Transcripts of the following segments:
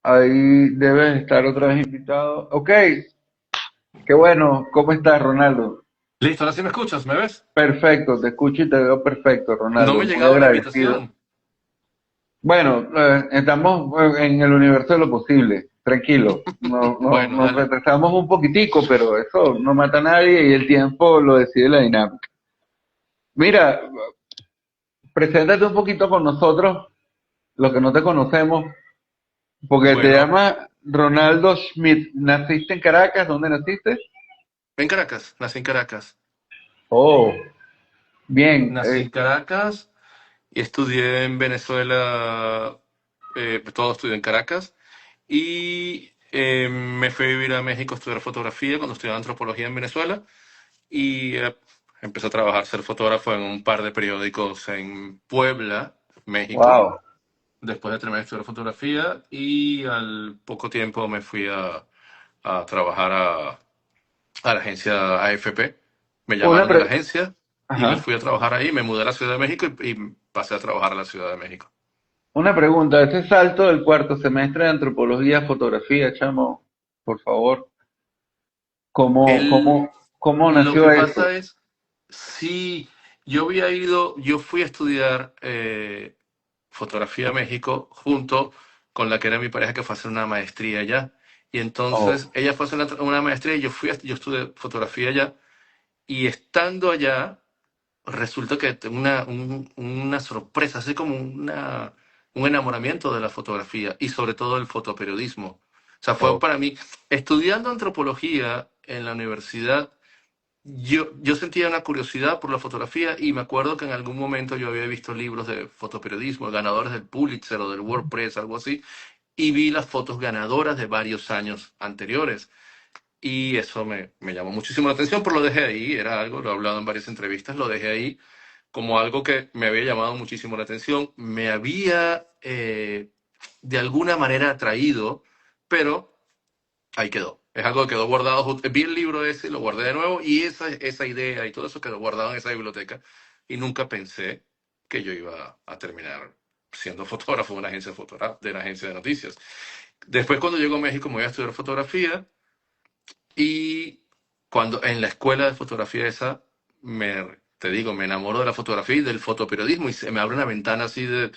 Ahí debes estar otra vez invitado. Ok, qué bueno. ¿Cómo estás, Ronaldo? Listo, ahora sí me escuchas, ¿me ves? Perfecto, te escucho y te veo perfecto, No Ronaldo. me Muy llegaba la agradecido. invitación. Bueno, estamos en el universo de lo posible. Tranquilo. Bueno, Nos dale. retrasamos un poquitico, pero eso no mata a nadie y el tiempo lo decide la dinámica. Mira, preséntate un poquito con nosotros, los que no te conocemos, porque te Bueno, llamas Ronaldo Schmidt. ¿Naciste en Caracas? ¿Dónde naciste? en Caracas, nací en Caracas. Oh, bien. Nací en Caracas y estudié en Venezuela, todo estudié en Caracas. Y me fui a vivir a México a estudiar fotografía cuando estudiaba antropología en Venezuela. Y empecé a trabajar, ser fotógrafo en un par de periódicos en Puebla, México. Wow. Después de terminar de estudiar fotografía y al poco tiempo me fui a trabajar a la agencia AFP. Me Una llamaron de la pre- agencia y me Ajá. fui a trabajar ahí. Me mudé a la Ciudad de México y pasé a trabajar a la Ciudad de México. Una pregunta, ese salto del cuarto semestre de antropología, fotografía, chamo, por favor, El, cómo lo que nació eso? pasa es, sí, yo fui a estudiar fotografía a México junto con la que era mi pareja que fue a hacer una maestría allá. Y Oh, entonces ella fue a hacer una maestría y yo estudié fotografía allá. Y estando allá, resulta que tengo una sorpresa, así como un enamoramiento de la fotografía y sobre todo del fotoperiodismo. O sea, fue oh, para mí, estudiando antropología en la universidad, yo sentía una curiosidad por la fotografía y me acuerdo que en algún momento yo había visto libros de fotoperiodismo, ganadores del Pulitzer o del WordPress, algo así, y vi las fotos ganadoras de varios años anteriores. Y eso me llamó muchísimo la atención, pero lo dejé ahí, era algo, lo he hablado en varias entrevistas, lo dejé ahí como algo que me había llamado muchísimo la atención, me había de alguna manera atraído, pero ahí quedó. Es algo que quedó guardado, vi el libro ese, lo guardé de nuevo y esa idea y todo eso quedó guardado en esa biblioteca y nunca pensé que yo iba a terminar siendo fotógrafo de una agencia de una agencia de noticias. Después cuando llego a México me voy a estudiar fotografía y cuando en la escuela de fotografía esa, te digo, me enamoro de la fotografía y del fotoperiodismo y se me abre una ventana así de,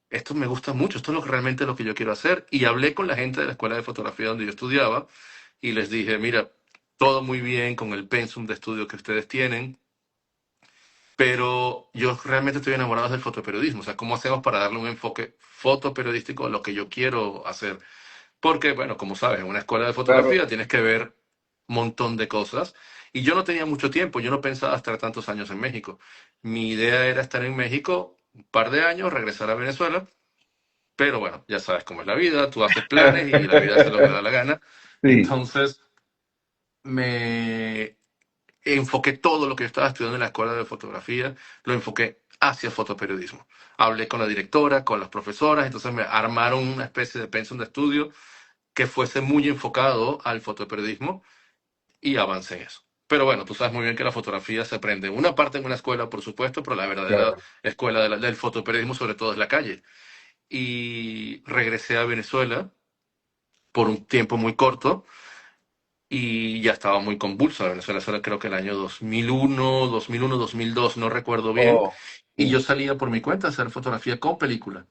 esto me gusta mucho, esto es realmente lo que yo quiero hacer. Y hablé con la gente de la escuela de fotografía donde yo estudiaba y les dije, mira, todo muy bien con el pensum de estudio que ustedes tienen, pero yo realmente estoy enamorado del fotoperiodismo. O sea, ¿cómo hacemos para darle un enfoque fotoperiodístico a lo que yo quiero hacer? Porque, bueno, como sabes, en una escuela de claro. fotografía tienes que ver un montón de cosas. Y yo no tenía mucho tiempo, yo no pensaba estar tantos años en México. Mi idea era estar en México un par de años, regresar a Venezuela, pero bueno, ya sabes cómo es la vida, tú haces planes y la vida hace lo que le da la gana. Sí, Entonces me enfoqué todo lo que yo estaba estudiando en la escuela de fotografía, lo enfoqué hacia fotoperiodismo. Hablé con la directora, con las profesoras, entonces me armaron una especie de pensum de estudio que fuese muy enfocado al fotoperiodismo y avancé en eso. Pero bueno, tú sabes muy bien que la fotografía se aprende una parte en una escuela, por supuesto, pero la verdadera claro. escuela del fotoperiodismo sobre todo es la calle. Y regresé a Venezuela por un tiempo muy corto y ya estaba muy convulsa Venezuela. Eso era creo que el año 2001, 2002, no recuerdo bien. Oh, Y yo sí. salía por mi cuenta a hacer fotografía con película.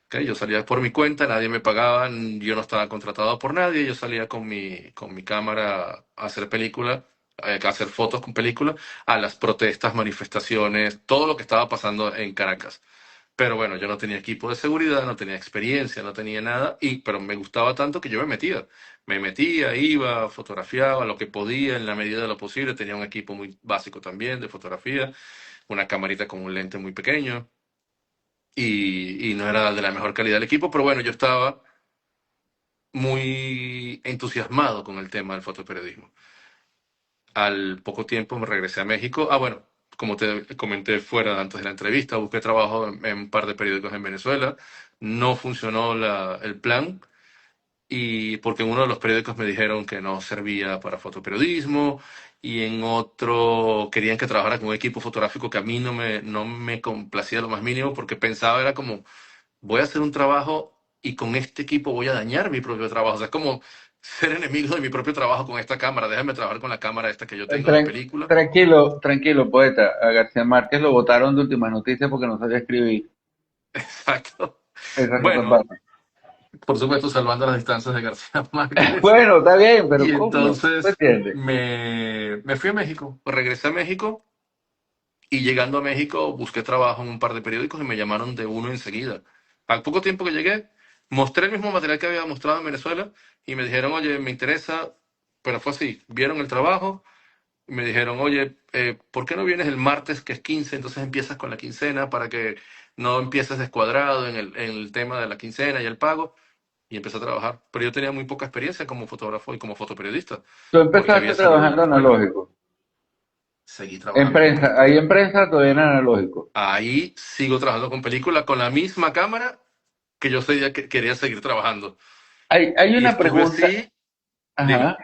¿Ok? Yo salía por mi cuenta, nadie me pagaba, yo no estaba contratado por nadie, yo salía con mi cámara a hacer película, a hacer fotos con película, a las protestas, manifestaciones, todo lo que estaba pasando en Caracas. Pero bueno, yo no tenía equipo de seguridad, no tenía experiencia, no tenía nada, pero me gustaba tanto que yo me metía. Me metía, iba, fotografiaba lo que podía en la medida de lo posible. Tenía un equipo muy básico también de fotografía, una camarita con un lente muy pequeño y no era de la mejor calidad el equipo, pero bueno, yo estaba muy entusiasmado con el tema del fotoperiodismo. Al poco tiempo me regresé a México. Ah, bueno, como te comenté fuera antes de la entrevista, busqué trabajo en un par de periódicos en Venezuela. No funcionó el plan y porque en uno de los periódicos me dijeron que no servía para fotoperiodismo y en otro querían que trabajara con un equipo fotográfico que a mí no me complacía lo más mínimo porque pensaba era como voy a hacer un trabajo y con este equipo voy a dañar mi propio trabajo. O sea, es como ser enemigo de mi propio trabajo con esta cámara. Déjame trabajar con la cámara esta que yo tengo de película. Tranquilo, tranquilo, poeta. A García Márquez lo votaron de Últimas Noticias porque no sabía escribir. Exacto. Esas cosas Bueno, pasan. por supuesto, salvando las distancias de García Márquez. Bueno, está bien, pero Y coño, ¿me entonces entiendes? me fui a México. Regresé a México y llegando a México busqué trabajo en un par de periódicos y me llamaron de uno enseguida. Al poco tiempo que llegué, mostré el mismo material que había mostrado en Venezuela y me dijeron, oye, me interesa, pero fue así, vieron el trabajo y me dijeron, oye, ¿por qué no vienes el martes que es 15? Entonces empiezas con la quincena para que no empieces descuadrado en el tema de la quincena y el pago. Y empecé a trabajar. Pero yo tenía muy poca experiencia como fotógrafo y como fotoperiodista, Tú porque empezaste había salido de la trabajando escuela. analógico. Seguí En trabajando con prensa, película. ahí en prensa todavía en analógico. Ahí sigo trabajando con película con la misma cámara que yo sabía que quería seguir trabajando. Hay Y una estuve pregunta, así, dime. ajá,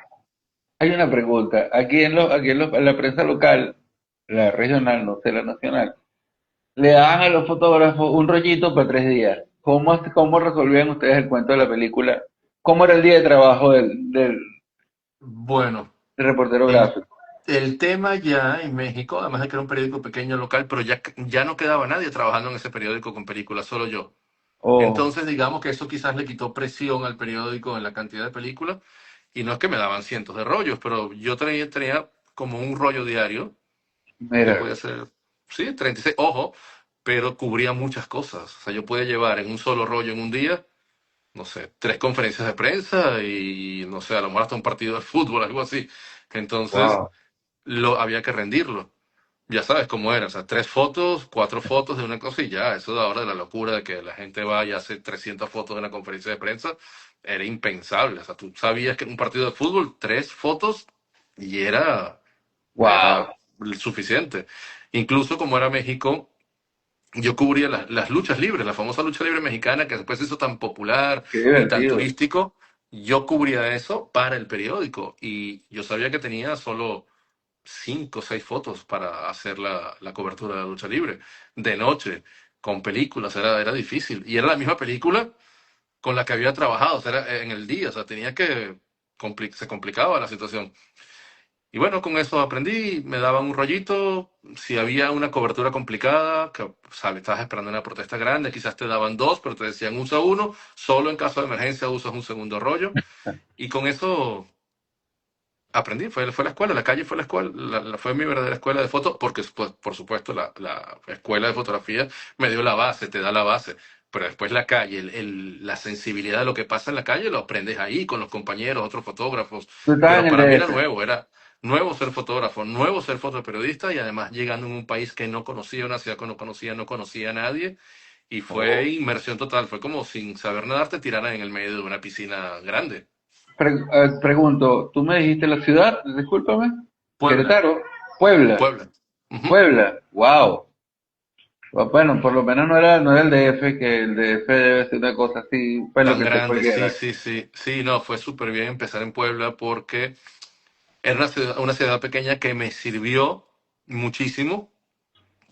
hay una pregunta. En la prensa local, la regional, no sé, la nacional, le dan a los fotógrafos un rollito para 3 días. ¿Cómo resolvían ustedes el cuento de la película? ¿Cómo era el día de trabajo Bueno, del reportero el, gráfico? el tema ya en México, además de que era un periódico pequeño local, pero ya no quedaba nadie trabajando en ese periódico con películas, solo yo. Oh, Entonces, digamos que eso quizás le quitó presión al periódico en la cantidad de películas. Y no es que me daban cientos de rollos, pero yo tenía como un rollo diario. Yo mira, podía hacer, sí, 36, ojo, pero cubría muchas cosas. O sea, yo podía llevar en un solo rollo en un día, no sé, 3 conferencias de prensa y, no sé, a lo mejor hasta un partido de fútbol, algo así. Entonces, wow, había que rendirlo. Ya sabes cómo era, o sea, 3 fotos, 4 fotos de una cosa y ya. Eso de ahora de la locura de que la gente vaya y hace 300 fotos de una conferencia de prensa, era impensable. O sea, tú sabías que en un partido de fútbol, 3 fotos y wow, era suficiente. Incluso como era México, yo cubría las luchas libres, la famosa lucha libre mexicana que después se hizo tan popular qué y tan divertido. turístico. Yo cubría eso para el periódico y yo sabía que tenía solo 5 o 6 fotos para hacer la cobertura de la lucha libre. De noche, con películas, era difícil. Y era la misma película con la que había trabajado, o sea, era en el día, o sea, se complicaba la situación. Y bueno, con eso aprendí, me daban un rollito, si había una cobertura complicada, que sabes, estabas esperando una protesta grande, quizás te daban dos, pero te decían usa uno, solo en caso de emergencia usas un segundo rollo, y con eso aprendí, fue la escuela, la calle fue la escuela, fue mi verdadera escuela de foto, porque pues, por supuesto la escuela de fotografía me dio la base, te da la base, pero después la calle, la sensibilidad de lo que pasa en la calle lo aprendes ahí con los compañeros, otros fotógrafos, Tú estabas en pero el para mí DF. era nuevo ser fotógrafo, nuevo ser fotoperiodista y además llegando en un país que no conocía, una ciudad que no conocía a nadie. Y fue Oh. inmersión total, fue como sin saber nadar te tiraran en el medio de una piscina grande. Pregunto, ¿tú me dijiste la ciudad? Discúlpame. Puebla, Querétaro, Puebla, Puebla. Ujú. Puebla. Wow. Bueno, por lo menos no era el DF, que el DF debe ser una cosa así, pues lo Tan que sea grande, sí, cualquiera. sí, sí. Sí, no, fue súper bien empezar en Puebla porque era una ciudad pequeña que me sirvió muchísimo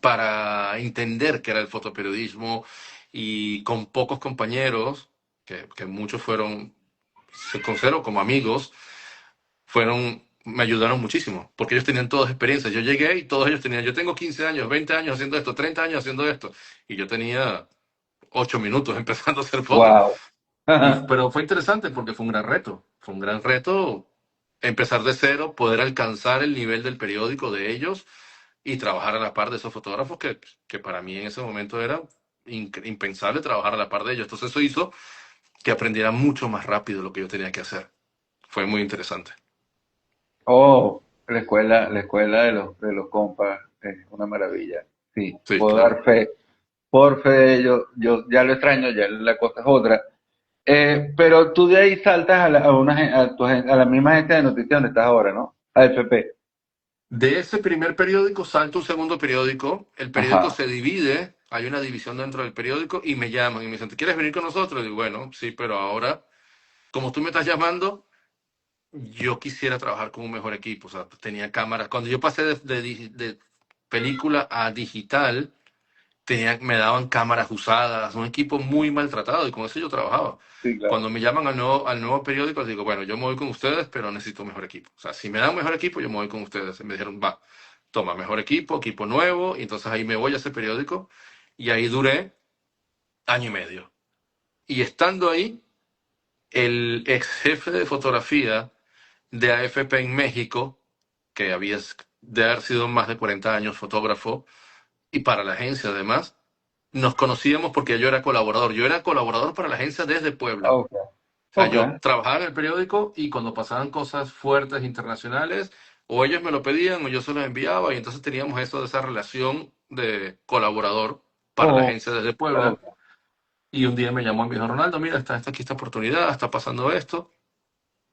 para entender qué era el fotoperiodismo y con pocos compañeros, que muchos se considero como amigos, me ayudaron muchísimo, porque ellos tenían todas experiencias. Yo llegué y todos ellos tenían, yo tengo 15 años, 20 años haciendo esto, 30 años haciendo esto, y yo tenía 8 minutos empezando a hacer fotos. Wow. Pero fue interesante porque fue un gran reto. Fue un gran reto empezar de cero, poder alcanzar el nivel del periódico de ellos y trabajar a la par de esos fotógrafos que para mí en ese momento era impensable trabajar a la par de ellos. Entonces eso hizo que aprendiera mucho más rápido lo que yo tenía que hacer. Fue muy interesante. Oh, la escuela de los compas es una maravilla. Sí, Sí, puedo dar claro. fe. Por fe, yo ya lo extraño, ya la cosa es otra. Pero tú de ahí saltas a la misma agencia de noticias donde estás ahora, ¿no? AFP. De ese primer periódico salto un segundo periódico. El periódico Ajá. se divide, hay una división dentro del periódico y me llaman y me dicen, ¿te quieres venir con nosotros? Y digo, bueno, sí, pero ahora, como tú me estás llamando, yo quisiera trabajar con un mejor equipo. O sea, tenía cámaras. Cuando yo pasé de película a digital, me daban cámaras usadas, un equipo muy maltratado y con eso yo trabajaba. Sí, claro. Cuando me llaman al nuevo periódico, les digo, bueno, yo me voy con ustedes, pero necesito un mejor equipo. O sea, si me dan un mejor equipo, yo me voy con ustedes. Y me dijeron, va, toma, mejor equipo, equipo nuevo. Y entonces ahí me voy a ese periódico y ahí duré año y medio. Y estando ahí, el ex jefe de fotografía de AFP en México, que había de haber sido más de 40 años fotógrafo, y para la agencia además, nos conocíamos porque yo era colaborador. Yo era colaborador para la agencia desde Puebla. Ok, O sea, ok. yo trabajaba en el periódico y cuando pasaban cosas fuertes internacionales, o ellos me lo pedían o yo se los enviaba, y entonces teníamos eso de esa relación de colaborador para la Oh, agencia desde Puebla. ok. Y un día me llamó y me dijo, Ronaldo, mira, está aquí esta oportunidad, está pasando esto.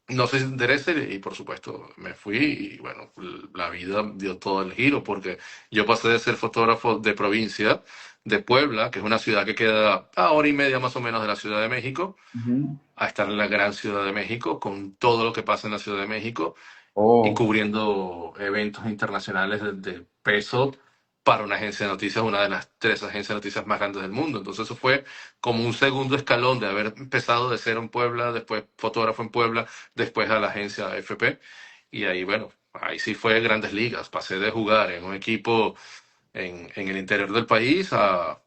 No sé si te interesa, y por supuesto me fui y bueno, la vida dio todo el giro porque yo pasé de ser fotógrafo de provincia, de Puebla, que es una ciudad que queda a hora y media más o menos de la Ciudad de México, Ujú. a estar en la gran Ciudad de México, con todo lo que pasa en la Ciudad de México y Oh, cubriendo eventos internacionales de peso para una agencia de noticias, una de las tres agencias de noticias más grandes del mundo. Entonces eso fue como un segundo escalón de haber empezado de cero en Puebla, después fotógrafo en Puebla, después a la agencia FP. Y ahí, bueno, ahí sí fue grandes ligas. Pasé de jugar en un equipo en el interior del país a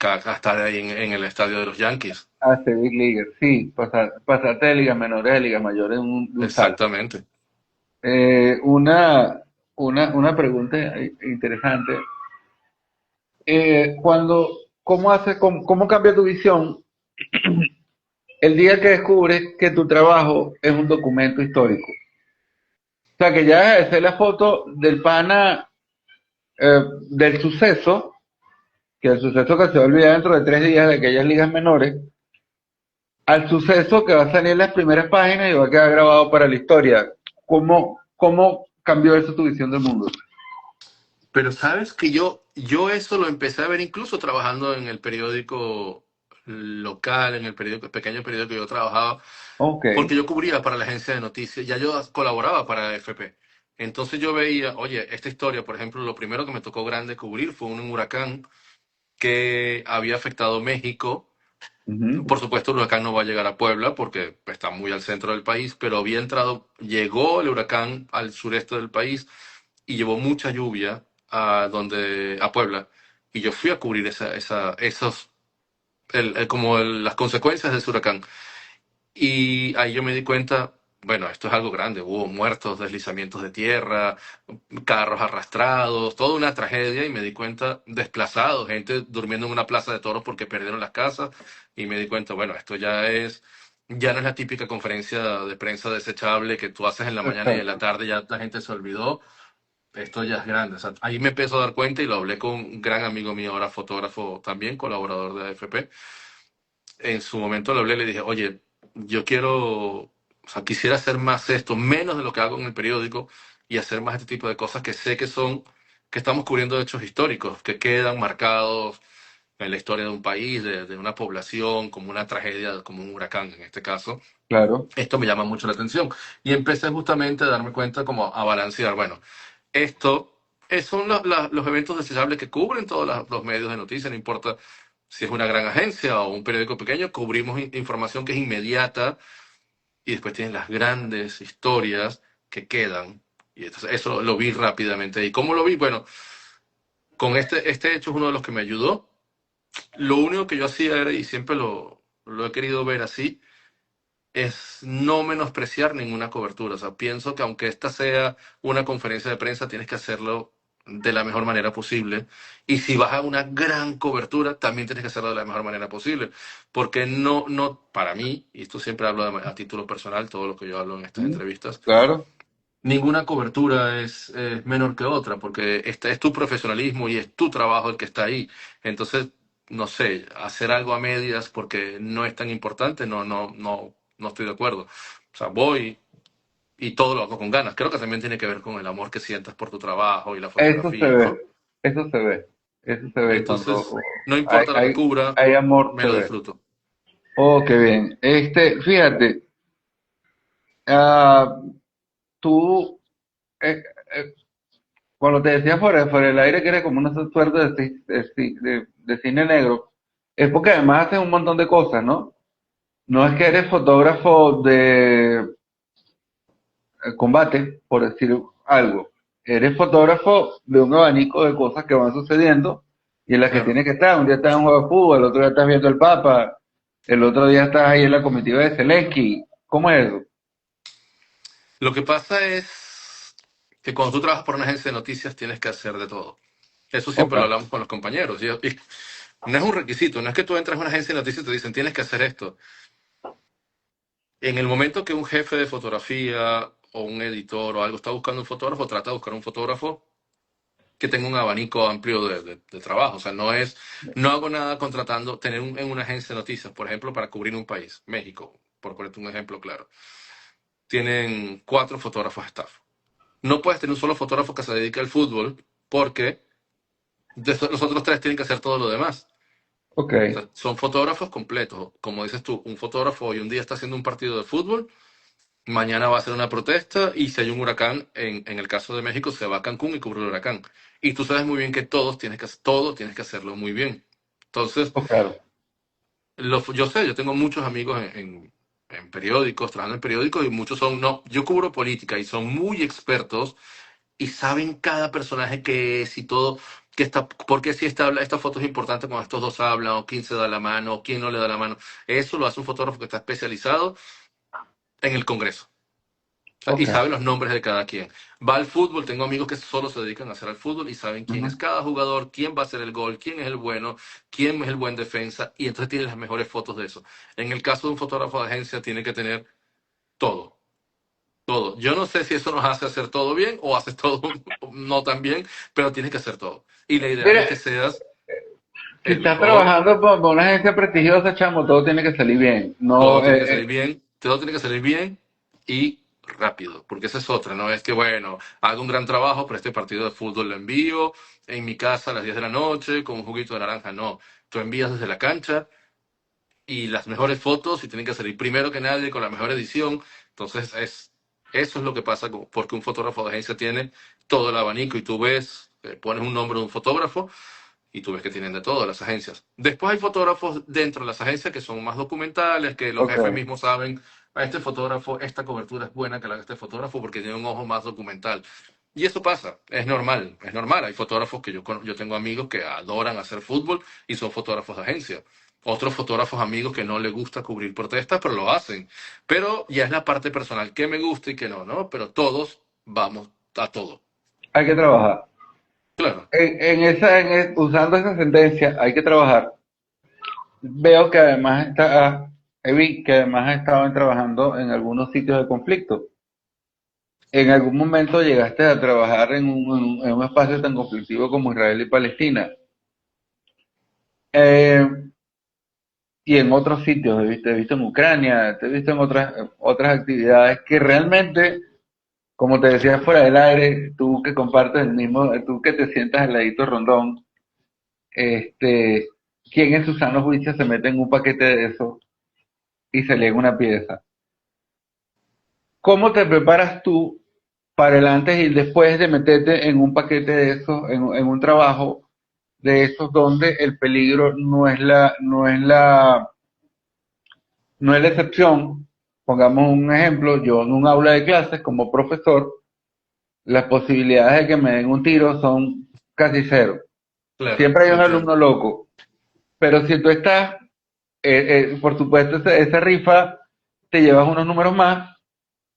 estar ahí en el estadio de los Yankees. hace Big League. Sí, pasarte de ligas menores a ligas mayores de un salto. Exactamente. Eh, una, una pregunta interesante. ¿Cómo cómo cambia tu visión el día que descubres que tu trabajo es un documento histórico? O sea, que ya deja de ser la foto del pana, del suceso, que el suceso que se va a olvidar dentro de 3 días de aquellas ligas menores, al suceso que va a salir en las primeras páginas y va a quedar grabado para la historia. ¿Cómo cambió eso tu visión del mundo? Pero sabes que yo eso lo empecé a ver incluso trabajando en el periódico local, en el periódico, el pequeño periódico que yo trabajaba, Ok. porque yo cubría para la agencia de noticias, ya yo colaboraba para FP. Entonces yo veía, oye, esta historia, por ejemplo, lo primero que me tocó grande cubrir fue un huracán que había afectado México. Ujú. Por supuesto, el huracán no va a llegar a Puebla porque está muy al centro del país, pero llegó el huracán al sureste del país y llevó mucha lluvia a Puebla. Y yo fui a cubrir las consecuencias de ese huracán. Y ahí yo me di cuenta, bueno, esto es algo grande. Hubo muertos, deslizamientos de tierra, carros arrastrados, toda una tragedia. Y me di cuenta, desplazados, gente durmiendo en una plaza de toros porque perdieron las casas. Y me di cuenta, bueno, esto ya no es la típica conferencia de prensa desechable que tú haces en la mañana y en la Exacto. tarde ya la gente se olvidó. Esto ya es grande. O sea, ahí me empezó a dar cuenta y lo hablé con un gran amigo mío, ahora fotógrafo también, colaborador de AFP. En su momento le hablé y le dije, oye, yo o sea, quisiera hacer más esto, menos de lo que hago en el periódico y hacer más este tipo de cosas que sé que estamos cubriendo hechos históricos, que quedan marcados en la historia de un país, de una población, como una tragedia, como un huracán en este caso. Claro. Esto me llama mucho la atención. Y empecé justamente a darme cuenta como a balancear, bueno, esto son los eventos desechables que cubren todos los medios de noticias, no importa si es una gran agencia o un periódico pequeño, cubrimos información que es inmediata y después tienen las grandes historias que quedan. Y entonces eso lo vi rápidamente. ¿Y cómo lo vi? Bueno, con este hecho es uno de los que me ayudó. Lo único que yo hacía era, y siempre lo he querido ver así, es no menospreciar ninguna cobertura. O sea, pienso que aunque esta sea una conferencia de prensa, tienes que hacerlo de la mejor manera posible. Y si vas a una gran cobertura, también tienes que hacerlo de la mejor manera posible. Porque para mí, y esto siempre hablo a título personal, todo lo que yo hablo en estas Ujú. entrevistas, Claro. ninguna cobertura es menor que otra, porque este es tu profesionalismo y es tu trabajo el que está ahí. Entonces, no sé, hacer algo a medias porque no es tan importante, no estoy de acuerdo. O sea, voy y todo lo hago con ganas. Creo que también tiene que ver con el amor que sientas por tu trabajo y la Eso se fotografía, ¿no? ve. Eso se ve. Eso se ve cuando Entonces, no hay, importa lo que hay, cubra, hay amor, me se lo ve. disfruto. Oh, qué bien. Fíjate, ah, tú, eh, eh, cuando te decía fuera del aire que eres como una suerte de cine negro, es porque además haces un montón de cosas, ¿no? No es que eres fotógrafo de combate, por decir algo. Eres fotógrafo de un abanico de cosas que van sucediendo y en las que Claro. tienes que estar. Un día estás en un juego de fútbol, el otro día estás viendo el Papa, el otro día estás ahí en la comitiva de Zelensky. ¿Cómo es eso? Lo que pasa es que cuando tú trabajas por una agencia de noticias tienes que hacer de todo. Eso Ok, siempre lo hablamos con los compañeros. Y no es un requisito, no es que tú entras a una agencia de noticias y te dicen tienes que hacer esto. En el momento que un jefe de fotografía o un editor o algo está buscando un fotógrafo, trata de buscar un fotógrafo que tenga un abanico amplio de trabajo. O sea, no hago nada contratando, en una agencia de noticias, por ejemplo, para cubrir un país, México, por ponerte un ejemplo claro. Tienen 4 fotógrafos staff. No puedes tener un solo fotógrafo que se dedique al fútbol porque los otros 3 tienen que hacer todo lo demás. ok, O sea, son fotógrafos completos. Como dices tú, un fotógrafo hoy un día está haciendo un partido de fútbol, mañana va a hacer una protesta y si hay un huracán, en el caso de México, se va a Cancún y cubre el huracán. Y tú sabes muy bien que todo tienes que hacerlo muy bien. Entonces, oh, claro. yo sé, yo tengo muchos amigos en periódicos, trabajando en periódicos y muchos son, no, yo cubro política y son muy expertos y saben cada personaje que es y todo, porque si esta foto es importante cuando estos dos hablan, o quién se da la mano, o quién no le da la mano. Eso lo hace un fotógrafo que está especializado en el Congreso. O sea, y Ok. sabe los nombres de cada quien. Va al fútbol, tengo amigos que solo se dedican a hacer al fútbol y saben quién es Ujú. cada jugador, quién va a hacer el gol, quién es el bueno, quién es el buen defensa, y entonces tiene las mejores fotos de eso. En el caso de un fotógrafo de agencia, tiene que tener todo. Todo. Yo no sé si eso nos hace hacer todo bien o haces todo no tan bien, pero tienes que hacer todo. Y la ideal es Mira, que seas si el estás mejor, trabajando por una agencia prestigiosa, chamo, todo tiene que salir bien. todo No, tiene que salir bien, todo tiene que salir bien y rápido, porque esa es otra, no es que, bueno, hago un gran trabajo, pero este partido de fútbol lo envío en mi casa a las 10 de la noche con un juguito de naranja, no. Tú envías desde la cancha y las mejores fotos y tienen que salir primero que nadie con la mejor edición. Entonces, eso es lo que pasa porque un fotógrafo de agencia tiene todo el abanico y tú ves, pones un nombre de un fotógrafo y tú ves que tienen de todo las agencias. Después hay fotógrafos dentro de las agencias que son más documentales, que los ok, jefes mismos saben, a este fotógrafo, esta cobertura es buena que la haga este fotógrafo porque tiene un ojo más documental. Y eso pasa, es normal, es normal. Hay fotógrafos que yo tengo amigos que adoran hacer fútbol y son fotógrafos de agencia. Otros fotógrafos amigos que no les gusta cubrir protestas, pero lo hacen. Pero ya es la parte personal que me gusta y que no, ¿no? Pero todos vamos a todo. hay que trabajar. Claro, Usando esa sentencia, hay que trabajar. Veo que además vi que además has estado trabajando en algunos sitios de conflicto. ¿En algún momento llegaste a trabajar en un espacio tan conflictivo como Israel y Palestina? Eh, y en otros sitios, te he visto en Ucrania, te he visto en otras actividades que realmente, como te decía fuera del aire, tú que compartes el mismo, tú que te sientas al ladito de Rondón, este, ¿quién en su sano juicio se mete en un paquete de eso y se lee una pieza? ¿Cómo te preparas tú para el antes y el después de meterte en un paquete de esos, en un trabajo de esos donde el peligro no es la excepción? Pongamos un ejemplo, yo en un aula de clases como profesor, las posibilidades de que me den un tiro son casi cero. claro, Siempre hay un entiendo. alumno loco, pero si tú estás, por supuesto, esa rifa, te llevas unos números más,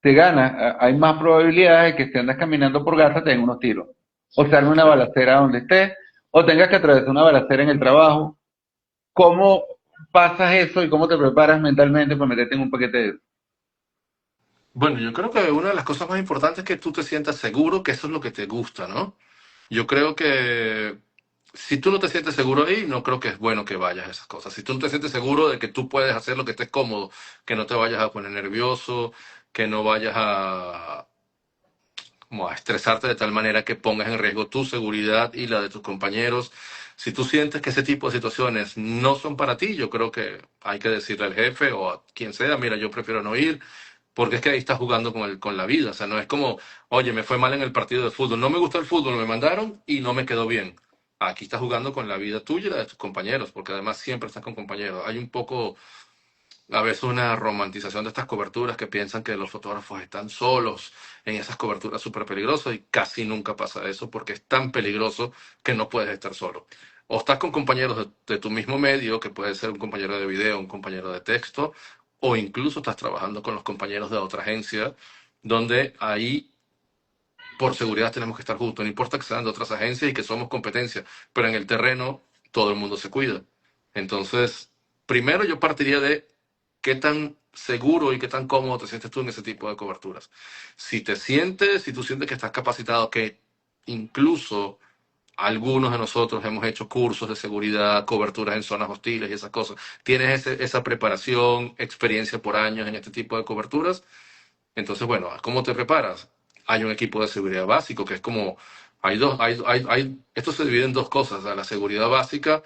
te ganas, hay más probabilidades de que si andas caminando por Gaza te den unos tiros, o se arme una Claro. balacera donde estés, o tengas que atravesar una balacera en el trabajo. ¿Cómo pasas eso y cómo te preparas mentalmente para meterte en un paquete de eso? Bueno, yo creo que una de las cosas más importantes es que tú te sientas seguro que eso es lo que te gusta, ¿no? Yo creo que si tú no te sientes seguro ahí, no creo que es bueno que vayas a esas cosas. Si tú no te sientes seguro de que tú puedes hacer lo que estés cómodo, que no te vayas a poner nervioso, que no vayas como a estresarte de tal manera que pongas en riesgo tu seguridad y la de tus compañeros. Si tú sientes que ese tipo de situaciones no son para ti, yo creo que hay que decirle al jefe o a quien sea, mira, yo prefiero no ir porque es que ahí estás jugando con la vida. O sea, no es como, oye, me fue mal en el partido de fútbol, no me gustó el fútbol, me mandaron y no me quedó bien. Aquí estás jugando con la vida tuya y la de tus compañeros, porque además siempre estás con compañeros. Hay un poco, a veces, una romantización de estas coberturas que piensan que los fotógrafos están solos en esas coberturas súper peligrosas y casi nunca pasa eso porque es tan peligroso que no puedes estar solo. O estás con compañeros de tu mismo medio, que puede ser un compañero de video, un compañero de texto, o incluso estás trabajando con los compañeros de otra agencia, donde ahí por seguridad tenemos que estar juntos. No importa que sean de otras agencias y que somos competencia, pero en el terreno todo el mundo se cuida. Entonces, primero yo partiría de qué tan seguro y qué tan cómodo te sientes tú en ese tipo de coberturas. Si tú sientes que estás capacitado, que incluso algunos de nosotros hemos hecho cursos de seguridad, coberturas en zonas hostiles y esas cosas, tienes esa preparación, experiencia por años en este tipo de coberturas, entonces, bueno, ¿cómo te preparas? Hay un equipo de seguridad básico que es como, esto se divide en dos cosas, la seguridad básica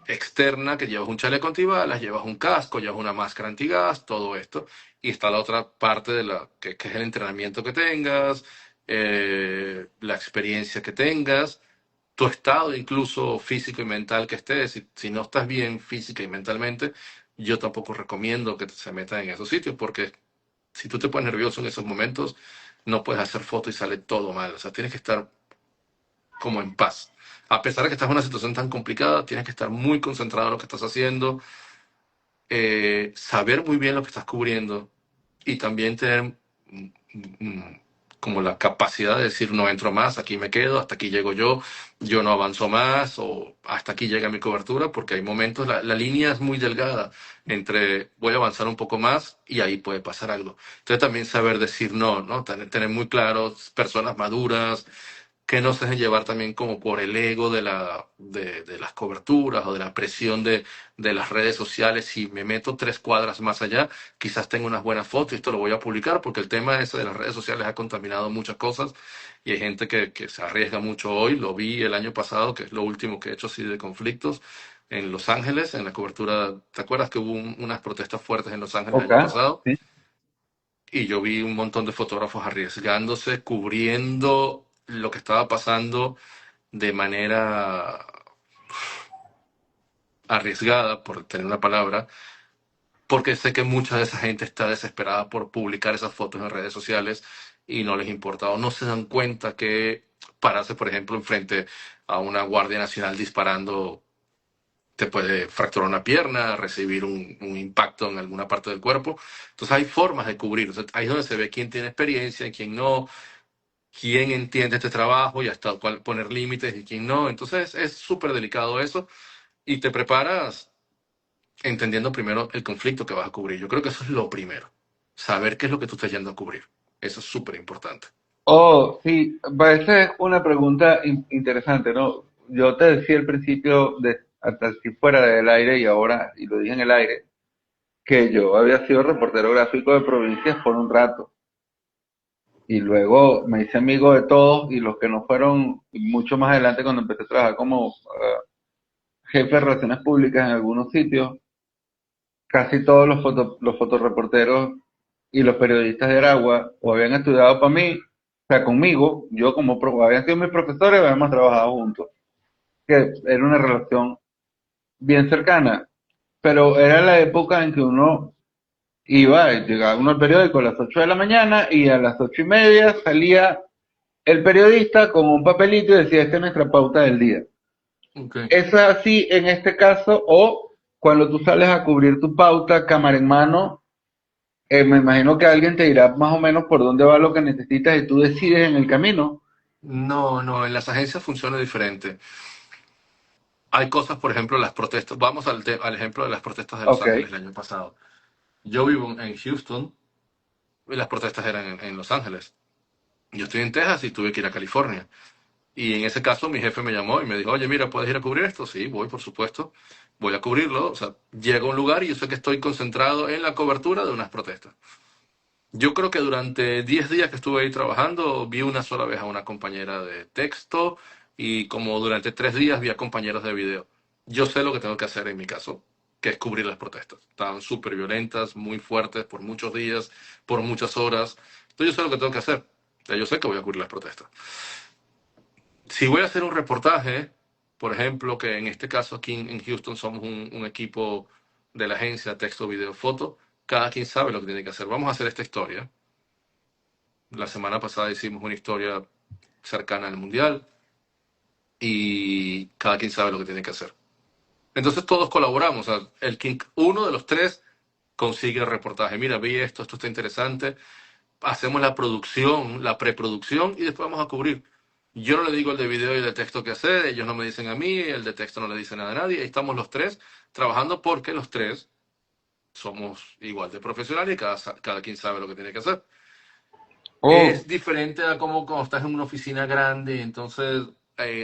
externa, que llevas un chaleco antibalas, llevas un casco, llevas una máscara antigas, todo esto, y está la otra parte que es el entrenamiento que tengas, la experiencia que tengas, tu estado incluso físico y mental que estés. Si no estás bien física y mentalmente, yo tampoco recomiendo que se metan en esos sitios porque si tú te pones nervioso en esos momentos, no puedes hacer foto y sale todo mal. O sea, tienes que estar como en paz. A pesar de que estás en una situación tan complicada, tienes que estar muy concentrado en lo que estás haciendo, saber muy bien lo que estás cubriendo y también tener como la capacidad de decir no entro más, aquí me quedo, hasta aquí llego yo no avanzo más o hasta aquí llega mi cobertura, porque hay momentos, la línea es muy delgada entre voy a avanzar un poco más y ahí puede pasar algo. Entonces también saber decir no, ¿no? Tener muy claros, personas maduras, que no se dejen llevar también como por el ego de las coberturas o de la presión de las redes sociales. Si me meto 3 cuadras más allá, quizás tengo unas buenas fotos y esto lo voy a publicar porque el tema ese de las redes sociales ha contaminado muchas cosas y hay gente que se arriesga mucho hoy. Lo vi el año pasado, que es lo último que he hecho así de conflictos en Los Ángeles, en la cobertura. ¿Te acuerdas que hubo unas protestas fuertes en Los Ángeles el Ok, año pasado? sí. Y yo vi un montón de fotógrafos arriesgándose, cubriendo lo que estaba pasando de manera arriesgada, por tener una palabra, porque sé que mucha de esa gente está desesperada por publicar esas fotos en redes sociales y no les importa o no se dan cuenta que pararse, por ejemplo, enfrente a una Guardia Nacional disparando te puede fracturar una pierna, recibir un impacto en alguna parte del cuerpo. Entonces hay formas de cubrir. O sea, ahí es donde se ve quién tiene experiencia y quién no, quién entiende este trabajo y hasta cuál poner límites y quién no. Entonces es súper delicado eso y te preparas entendiendo primero el conflicto que vas a cubrir. Yo creo que eso es lo primero, saber qué es lo que tú estás yendo a cubrir. Eso es súper importante. Oh, sí, esa es una pregunta interesante, ¿no? Yo te decía al principio, hasta si fuera del aire y ahora, y lo dije en el aire, que yo había sido reportero gráfico de provincias por un rato. Y luego me hice amigo de todos y los que no fueron mucho más adelante cuando empecé a trabajar como jefe de relaciones públicas en algunos sitios, casi todos los fotoreporteros y los periodistas de Aragua o habían estudiado para mí, o sea, conmigo, yo como habían sido mis profesores, habíamos trabajado juntos, que era una relación bien cercana, pero era la época en que uno llegaba uno al periódico a las 8 de la mañana y a las 8:30 salía el periodista con un papelito y decía, esta es nuestra pauta del día. Okay. ¿Eso es así en este caso o cuando tú sales a cubrir tu pauta, cámara en mano? Me imagino que alguien te dirá más o menos por dónde va lo que necesitas y tú decides en el camino. No, no, en las agencias funciona diferente. Hay cosas, por ejemplo, las protestas. Vamos al ejemplo de las protestas de Los Ok, Ángeles el año pasado. Yo vivo en Houston y las protestas eran en Los Ángeles. Yo estoy en Texas y tuve que ir a California. Y en ese caso mi jefe me llamó y me dijo, oye, mira, ¿puedes ir a cubrir esto? Sí, voy, por supuesto. Voy a cubrirlo. O sea, llego a un lugar y yo sé que estoy concentrado en la cobertura de unas protestas. Yo creo que durante 10 días que estuve ahí trabajando, vi una sola vez a una compañera de texto y como durante 3 días vi a compañeros de video. Yo sé lo que tengo que hacer en mi caso, que es cubrir las protestas. Estaban súper violentas, muy fuertes, por muchos días, por muchas horas. Entonces yo sé lo que tengo que hacer. Ya yo sé que voy a cubrir las protestas. Si voy a hacer un reportaje, por ejemplo, que en este caso aquí en Houston somos un equipo de la agencia texto, video, foto, cada quien sabe lo que tiene que hacer. Vamos a hacer esta historia. La semana pasada hicimos una historia cercana al Mundial y cada quien sabe lo que tiene que hacer. Entonces todos colaboramos. O sea, uno de los tres consigue el reportaje. Mira, vi esto, esto está interesante. Hacemos la producción, la preproducción y después vamos a cubrir. Yo no le digo el de video y el de texto qué hacer, ellos no me dicen a mí, el de texto no le dice nada a nadie. Ahí estamos los tres trabajando porque los tres somos igual de profesionales y cada quien sabe lo que tiene que hacer. Es Oh, diferente a como cuando estás en una oficina grande, entonces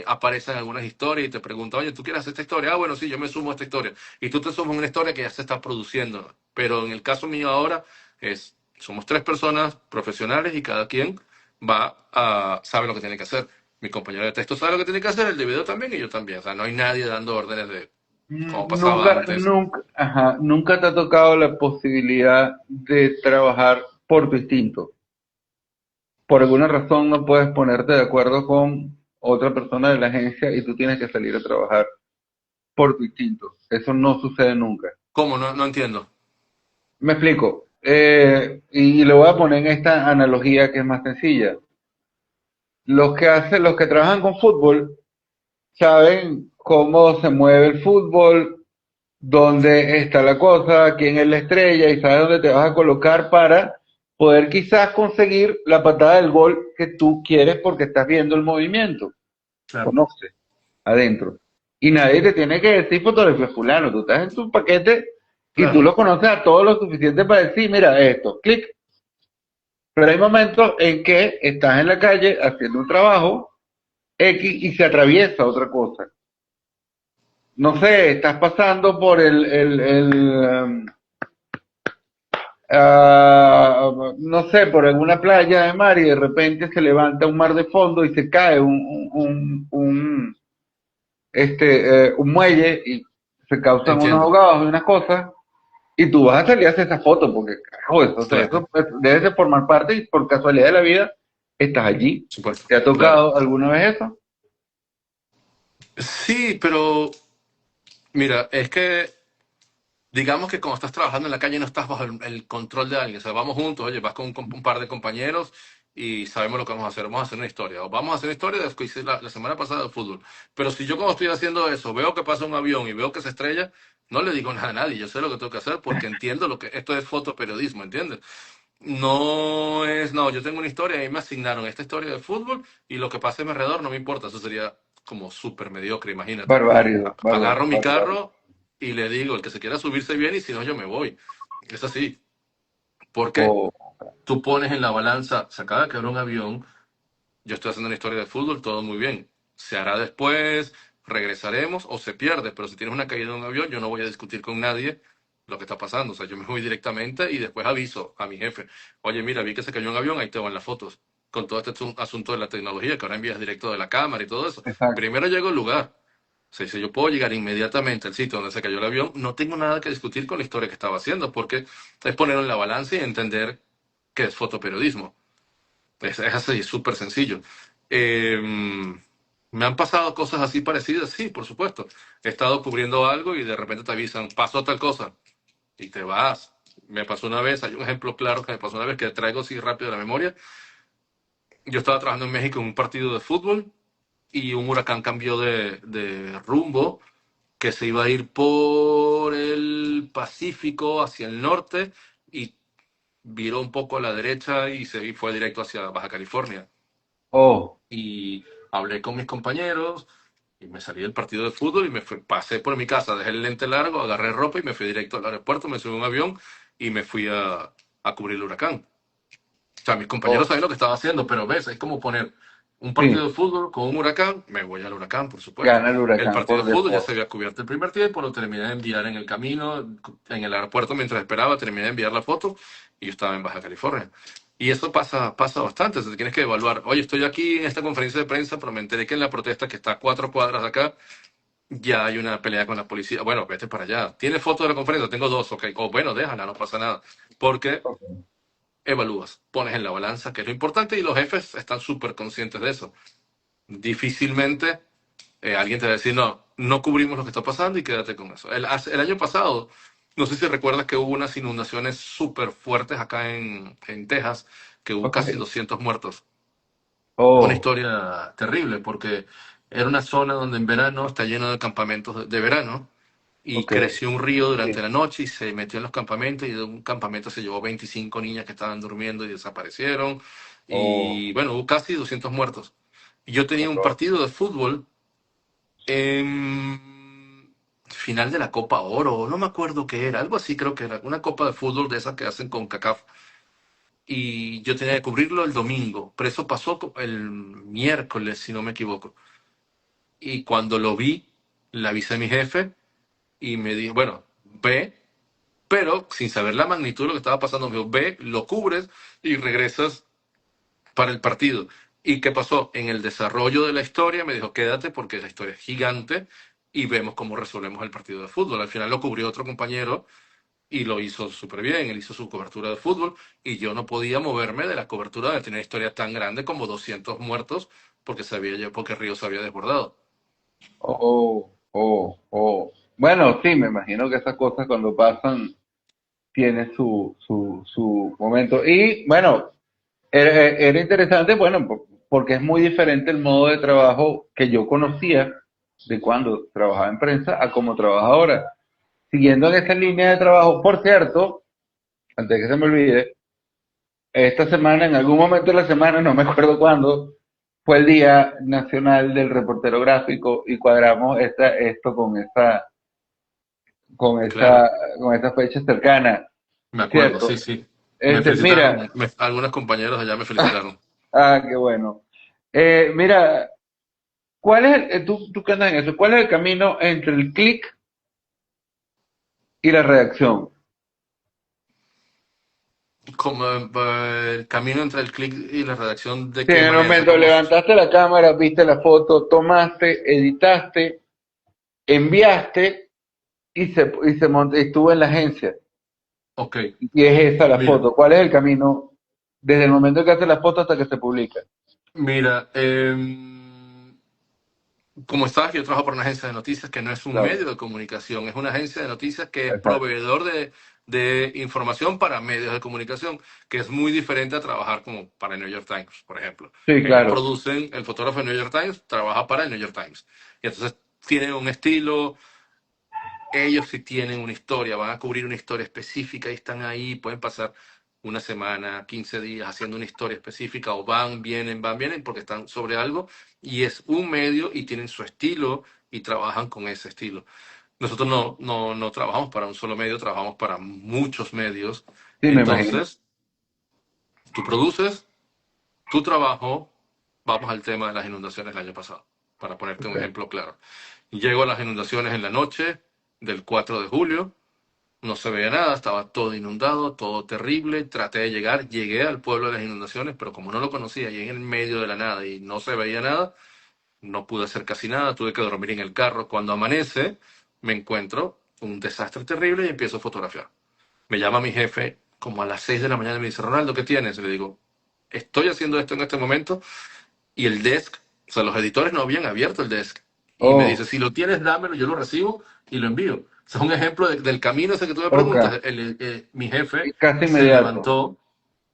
aparecen algunas historias y te preguntan, oye, ¿tú quieres hacer esta historia? Ah, bueno, sí, yo me sumo a esta historia. Y tú te sumas a una historia que ya se está produciendo. Pero en el caso mío ahora somos tres personas profesionales y cada quien sabe lo que tiene que hacer. Mi compañero de texto sabe lo que tiene que hacer, el de video también y yo también. O sea, no hay nadie dando órdenes de como pasaba antes. nunca te ha tocado la posibilidad de trabajar por tu instinto. Por alguna razón no puedes ponerte de acuerdo con otra persona de la agencia y tú tienes que salir a trabajar por tu instinto. Eso no sucede nunca. ¿Cómo? No, no entiendo. Me explico. Y lo voy a poner en esta analogía que es más sencilla. Los que trabajan con fútbol saben cómo se mueve el fútbol, dónde está la cosa, quién es la estrella y sabes dónde te vas a colocar para poder quizás conseguir la patada del gol que tú quieres porque estás viendo el movimiento. Claro. Conoces adentro. Y nadie te tiene que decir fotografía fulano, tú estás en tu paquete y tú Claro. lo conoces a todo lo suficiente para decir, mira esto, clic. Pero hay momentos en que estás en la calle haciendo un trabajo X y se atraviesa otra cosa. No sé, estás pasando por no sé, por alguna playa de mar y de repente se levanta un mar de fondo y se cae un muelle y se causan unos Entiendo. ahogados y unas cosas y tú vas a salir a hacer esa foto porque, carajo, eso, o sea, Claro. eso debe de formar parte y por casualidad de la vida estás allí. Supuesto. ¿Te ha Claro. tocado alguna vez eso? Sí, pero mira, es que digamos que cuando estás trabajando en la calle no estás bajo el control de alguien. O sea, vamos juntos, oye, vas con un par de compañeros y sabemos lo que vamos a hacer. Vamos a hacer una historia. O vamos a hacer una historia de lo que hice la semana pasada de fútbol. Pero si yo cuando estoy haciendo eso veo que pasa un avión y veo que se estrella, no le digo nada a nadie. Yo sé lo que tengo que hacer porque entiendo lo que esto es fotoperiodismo, ¿entiendes? No es, no, yo tengo una historia y me asignaron esta historia de fútbol y lo que pase a mi alrededor no me importa. Eso sería como súper mediocre, imagínate. Barbaridad, Agarro bárbaro, mi bárbaro. carro y le digo, el que se quiera subirse bien y si no yo me voy. Es así. ¿Por qué? O, Tú pones en la balanza, se acaba de caer un avión, yo estoy haciendo una historia de fútbol, todo muy bien. Se hará después, regresaremos o se pierde, pero si tienes una caída de un avión, yo no voy a discutir con nadie lo que está pasando. O sea, yo me voy directamente y después aviso a mi jefe, oye, mira, vi que se cayó un avión, ahí te van las fotos. Con todo este asunto de la tecnología, que ahora envías directo de la cámara y todo eso. exacto. Primero llego al lugar. O sea, si yo puedo llegar inmediatamente al sitio donde se cayó el avión, no tengo nada que discutir con la historia que estaba haciendo, porque es ponerlo en la balanza y entender que es fotoperiodismo. Es así, es súper sencillo. Eh, Me han pasado cosas así parecidas, sí, por supuesto. He estado cubriendo algo y de repente te avisan, pasó tal cosa, y te vas. Me pasó una vez, hay un ejemplo claro que me pasó una vez que traigo así rápido de la memoria. Yo estaba trabajando en México en un partido de fútbol y un huracán cambió de rumbo que se iba a ir por el Pacífico hacia el norte y viró un poco a la derecha y se fue directo hacia Baja California. Oh, Y hablé con mis compañeros y me salí del partido de fútbol y pasé por mi casa, dejé el lente largo, agarré ropa y me fui directo al aeropuerto, me subí a un avión y me fui a cubrir el huracán. O sea, mis compañeros oh, saben lo que estaba haciendo, pero ves, es como poner un partido sí, de fútbol con un huracán, me voy al huracán, por supuesto. gana el El huracán partido por de fútbol ya se default. había cubierto el primer tiempo, lo terminé de enviar en el camino, en el aeropuerto mientras esperaba, terminé de enviar la foto y yo estaba en Baja California. Y eso pasa bastante, o sea, tienes que evaluar, oye, estoy aquí en esta conferencia de prensa, pero me enteré que en la protesta que está a 4 cuadras de acá, ya hay una pelea con la policía. Bueno, vete para allá. ¿Tienes foto de la conferencia? Tengo dos, ok. O bueno, déjala, no pasa nada. Porque Ok. evalúas, pones en la balanza, que es lo importante, y los jefes están súper conscientes de eso. Difícilmente alguien te va a decir, no, no cubrimos lo que está pasando y quédate con eso. El año pasado, no sé si recuerdas que hubo unas inundaciones súper fuertes acá en Texas, que hubo Ok. casi 200 muertos. Una Oh, historia terrible porque era una zona donde en verano está lleno de campamentos de verano y ok. creció un río durante Sí. la noche y se metió en los campamentos y de un campamento se llevó 25 niñas que estaban durmiendo y desaparecieron Oh, y bueno, hubo casi 200 muertos. Y yo tenía un horror. partido de fútbol en final de la Copa Oro, no me acuerdo qué era, algo así creo que era, una copa de fútbol de esas que hacen con CACAF y yo tenía que cubrirlo el domingo, pero eso pasó el miércoles, si no me equivoco. Y cuando lo vi, le avisé a mi jefe y me dijo, bueno, ve, pero sin saber la magnitud de lo que estaba pasando, me dijo, ve, lo cubres y regresas para el partido. ¿Y qué pasó? En el desarrollo de la historia me dijo, quédate porque la historia es gigante y vemos cómo resolvemos el partido de fútbol. Al final lo cubrió otro compañero y lo hizo súper bien. Él hizo su cobertura de fútbol y yo no podía moverme de la cobertura de tener una historia tan grande como 200 muertos porque, porque el río se había desbordado. Oh, oh, oh. Bueno, sí, me imagino que esas cosas cuando pasan tienen su momento. Y bueno, era interesante, bueno, porque es muy diferente el modo de trabajo que yo conocía de cuando trabajaba en prensa a como trabaja ahora. Siguiendo en esa línea de trabajo, por cierto, antes de que se me olvide, esta semana, en algún momento de la semana, no me acuerdo cuándo, fue el Día Nacional del Reportero Gráfico y cuadramos esto con esa, Claro, con esa fecha cercana, me acuerdo, sí, ¿cierto? sí. Me Mira, felicitaron, algunos compañeros allá me felicitaron. qué bueno. Mira, ¿cuál es tú que andas en eso, cuál es el camino entre el clic y la redacción? Como el camino entre el clic y la redacción, ¿de Si qué en el manera? O sea, momento ¿cómo? levantaste la cámara, viste la foto, tomaste, editaste, enviaste y estuvo en la agencia. Ok, Y es esa la mira, foto. ¿Cuál es el camino desde el momento en que hace la foto hasta que se publica? mira, como sabes, yo trabajo por una agencia de noticias que no es un Claro, medio de comunicación, es una agencia de noticias que es exacto. proveedor de información para medios de comunicación, que es muy diferente a trabajar como para el New York Times, por ejemplo. Sí, Ellos claro. producen, el fotógrafo del New York Times trabaja para el New York Times. Y entonces tienen un estilo, ellos sí tienen una historia, van a cubrir una historia específica y están ahí, pueden pasar una semana, 15 días haciendo una historia específica o van, vienen porque están sobre algo y es un medio y tienen su estilo y trabajan con ese estilo. Nosotros no trabajamos para un solo medio, trabajamos para muchos medios. Sí, me imagino. Entonces, tú produces tu trabajo, vamos al tema de las inundaciones del año pasado, para ponerte un Ok. ejemplo claro. Llego a las inundaciones en la noche del 4 de julio, no se veía nada, estaba todo inundado, todo terrible. Traté de llegar, llegué al pueblo de las inundaciones, pero como no lo conocía y en el medio de la nada y no se veía nada, no pude hacer casi nada, tuve que dormir en el carro. Cuando amanece, me encuentro un desastre terrible y empiezo a fotografiar. Me llama mi jefe como a las 6 de la mañana y me dice, Ronaldo, ¿qué tienes? Y le digo, estoy haciendo esto en este momento y el desk, o sea, los editores no habían abierto el desk. Y me dice, Oh, si lo tienes, dámelo, yo lo recibo y lo envío. O sea, es un ejemplo del camino ese que tú me ok. preguntas. Mi jefe Y casi se inmediato. levantó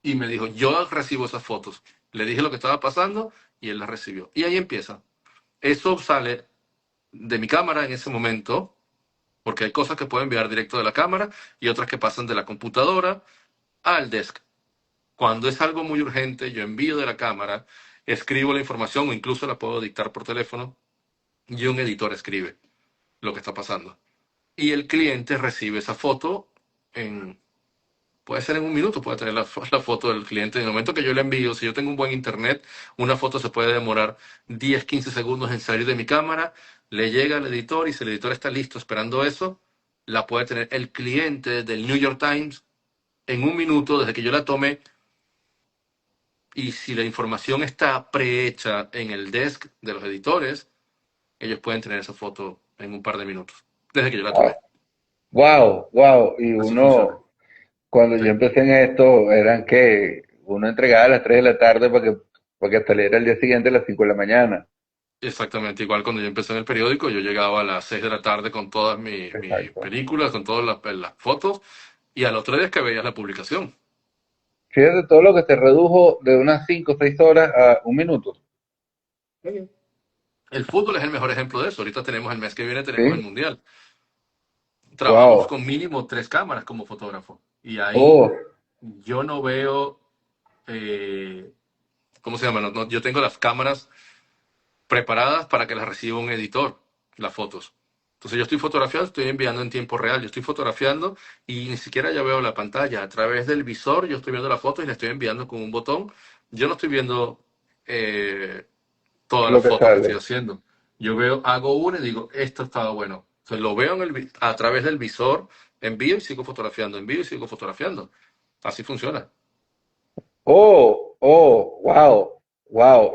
y me dijo, yo recibo esas fotos. Le dije lo que estaba pasando y él las recibió. Y ahí empieza. Eso sale de mi cámara en ese momento, porque hay cosas que puedo enviar directo de la cámara y otras que pasan de la computadora al desk. Cuando es algo muy urgente, yo envío de la cámara, escribo la información o incluso la puedo dictar por teléfono y un editor escribe lo que está pasando. Y el cliente recibe esa foto en, puede ser en un minuto, puede tener la foto del cliente. En el momento que yo le envío, si yo tengo un buen internet, una foto se puede demorar 10, 15 segundos en salir de mi cámara, le llega al editor y si el editor está listo esperando eso, la puede tener el cliente del New York Times en un minuto desde que yo la tome. Y si la información está prehecha en el desk de los editores, ellos pueden tener esa foto en un par de minutos, desde que yo la tomé. Wow, wow. Y Así funciona. uno, cuando Sí, yo empecé en esto, eran que uno entregaba a las 3 de la tarde para que saliera el día siguiente a las 5 de la mañana. exactamente. Igual cuando yo empecé en el periódico, yo llegaba a las 6 de la tarde con todas mis Exacto. películas, con todas las fotos, y al otro día es que veías la publicación. Fíjate todo lo que se redujo de unas 5 o 6 horas a un minuto. Sí. El fútbol es el mejor ejemplo de eso. Ahorita tenemos el mes que viene, tenemos el ¿Sí? Mundial. Trabajamos Wow. con mínimo 3 cámaras como fotógrafo. Y ahí Oh, yo no veo, eh, ¿cómo se llama? Yo tengo las cámaras preparadas para que las reciba un editor, las fotos. Entonces yo estoy fotografiando, estoy enviando en tiempo real, yo estoy fotografiando y ni siquiera ya veo la pantalla. A través del visor yo estoy viendo la foto y la estoy enviando con un botón. Yo no estoy viendo eh, todas lo las que fotos que estoy sale. haciendo. Yo veo, hago una y digo, esto estaba bueno. Entonces lo veo a través del visor, envío y sigo fotografiando, envío y sigo fotografiando. Así funciona. Oh, oh, wow, wow.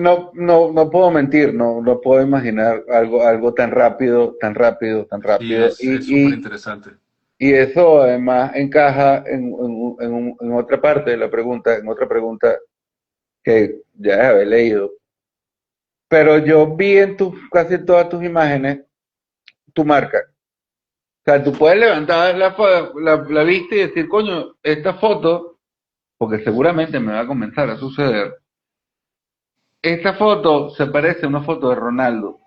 No, no, no puedo mentir, no puedo imaginar algo tan rápido, tan rápido, tan Sí, rápido. es súper interesante. Y eso además encaja en otra parte de la pregunta, en otra pregunta que ya debes haber leído. Pero yo vi en casi todas tus imágenes tu marca. O sea, tú puedes levantar la vista y decir, coño, esta foto, porque seguramente me va a comenzar a suceder, esta foto se parece a una foto de Ronaldo.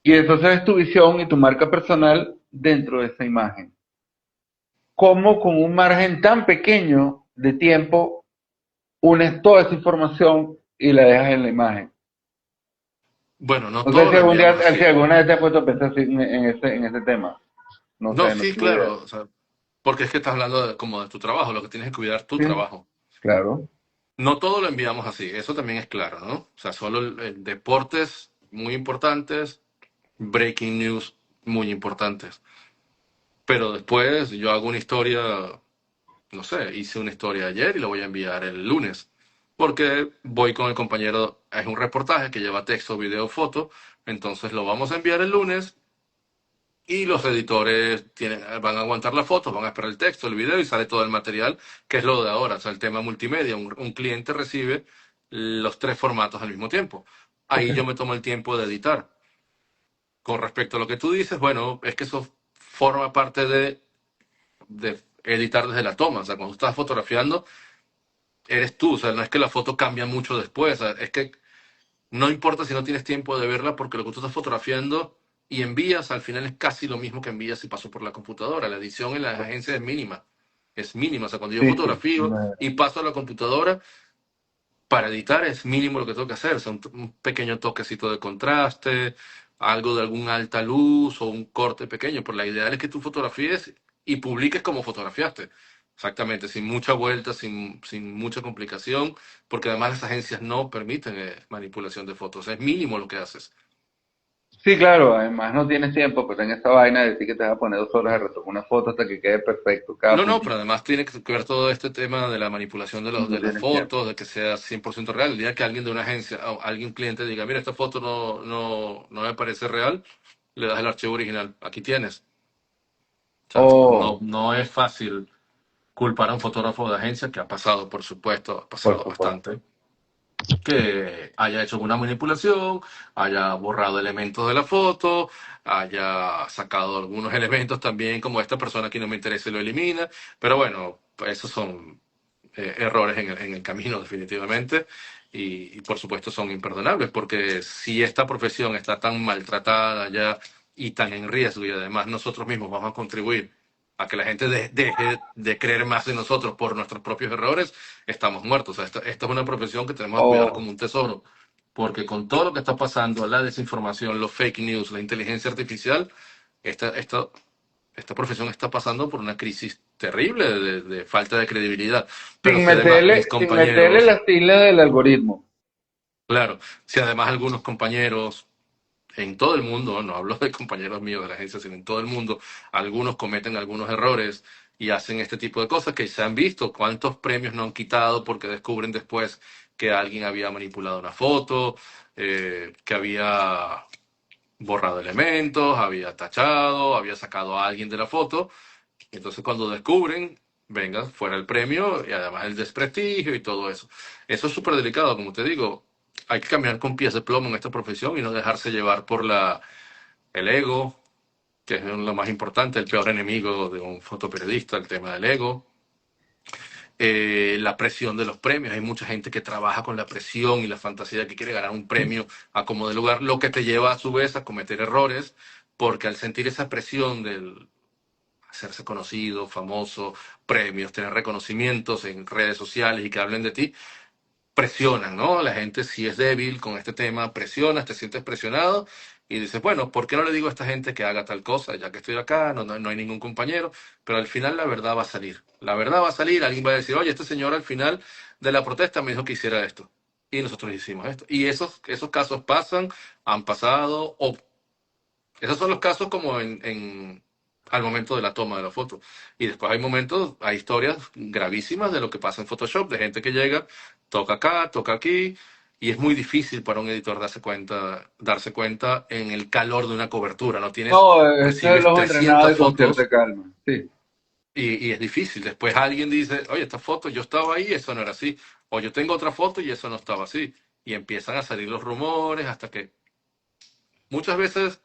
Y entonces es tu visión y tu marca personal dentro de esa imagen. ¿Cómo con un margen tan pequeño de tiempo unes toda esa información y la dejas en la imagen? Bueno, no No sé todo si lo enviamos si así. alguna vez te has puesto a pensar en ese tema. No No, sé, no sí, tengo idea. claro. O sea, porque es que estás hablando como de tu trabajo, lo que tienes que cuidar tu Sí, trabajo. claro. No todo lo enviamos así, eso también es claro, ¿no? O sea, solo deportes muy importantes, breaking news muy importantes. Pero después yo hago una historia, no sé, hice una historia ayer y la voy a enviar el lunes. Porque voy con el compañero, es un reportaje que lleva texto, video, foto, entonces lo vamos a enviar el lunes y los editores van a aguantar la foto, van a esperar el texto, el video y sale todo el material, que es lo de ahora, o sea, el tema multimedia. Un cliente recibe los 3 formatos al mismo tiempo. Ok. Ahí yo me tomo el tiempo de editar. Con respecto a lo que tú dices, bueno, es que eso forma parte de editar desde la toma. O sea, cuando estás fotografiando, eres tú. O sea, no es que la foto cambia mucho después. O sea, es que no importa si no tienes tiempo de verla porque lo que tú estás fotografiando y envías al final es casi lo mismo que envías si pasó por la computadora. La edición en las agencias es mínima. Es mínima. O sea, cuando yo Sí, sí. fotografío y paso a la computadora, para editar es mínimo lo que tengo que hacer. O sea, un pequeño toquecito de contraste, algo de algún alta luz o un corte pequeño. Pero la idea es que tú fotografíes y publiques como fotografiaste. Exactamente, sin mucha vuelta, sin mucha complicación, porque además las agencias no permiten manipulación de fotos. Es mínimo lo que haces. Sí, claro, además no tienes tiempo, pues en esa vaina de decir que te vas a poner 2 horas a retomar una foto hasta que quede perfecto cada No, no, pero puntito. además tiene que ver todo este tema de la manipulación No de las tienes tiempo. fotos, de que sea 100% real. El día que alguien de una agencia o alguien cliente diga, mira, esta foto no me parece real, le das el archivo original. Aquí tienes. O sea, Oh, no es fácil culpar a un fotógrafo de agencia, que ha pasado, por supuesto, ha por pasado supuesto. bastante, que haya hecho una manipulación, haya borrado elementos de la foto, haya sacado algunos elementos también, como esta persona que no me interesa y lo elimina. Pero bueno, esos son errores en el camino, definitivamente. Y por supuesto son imperdonables, porque si esta profesión está tan maltratada ya y tan en riesgo, y además nosotros mismos vamos a contribuir a que la gente deje de creer más en nosotros por nuestros propios errores, estamos muertos. O sea, esta es una profesión que tenemos que cuidar Oh, como un tesoro, porque con todo lo que está pasando, la desinformación, los fake news, la inteligencia artificial, esta, esta, esta profesión está pasando por una crisis terrible de falta de credibilidad. Pero si además mis sin meterle compañeros, las tildes del algoritmo. claro, si además algunos compañeros en todo el mundo, no hablo de compañeros míos de la agencia, sino en todo el mundo, algunos cometen algunos errores y hacen este tipo de cosas que se han visto, cuántos premios no han quitado porque descubren después que alguien había manipulado una foto, que había borrado elementos, había tachado, había sacado a alguien de la foto. Y entonces cuando descubren, venga, fuera el premio y además el desprestigio y todo eso. Eso es súper delicado, como te digo. Hay que caminar con pies de plomo en esta profesión y no dejarse llevar por el ego, que es lo más importante, el peor enemigo de un fotoperiodista, el tema del ego. La presión de los premios. Hay mucha gente que trabaja con la presión y la fantasía de que quiere ganar un premio a como de lugar, lo que te lleva a su vez a cometer errores, porque al sentir esa presión del hacerse conocido, famoso, premios, tener reconocimientos en redes sociales y que hablen de ti, presionan, ¿no? La gente si es débil con este tema, presionas, te sientes presionado y dices, bueno, ¿por qué no le digo a esta gente que haga tal cosa? Ya que estoy acá, no hay ningún compañero, pero al final la verdad va a salir. La verdad va a salir, alguien va a decir, oye, este señor al final de la protesta me dijo que hiciera esto. Y nosotros hicimos esto. Y esos casos pasan, han pasado, o esos son los casos como al momento de la toma de la foto. Y después hay momentos, hay historias gravísimas de lo que pasa en Photoshop, de gente que llega, toca acá, toca aquí, y es muy difícil para un editor darse cuenta en el calor de una cobertura. No tienes, No, eso es el recibes ojo entrenado 300 y con cierta fotos calma. Sí. y es difícil. Después alguien dice, oye, esta foto yo estaba ahí, eso no era así. O yo tengo otra foto y eso no estaba así. Y empiezan a salir los rumores hasta que muchas veces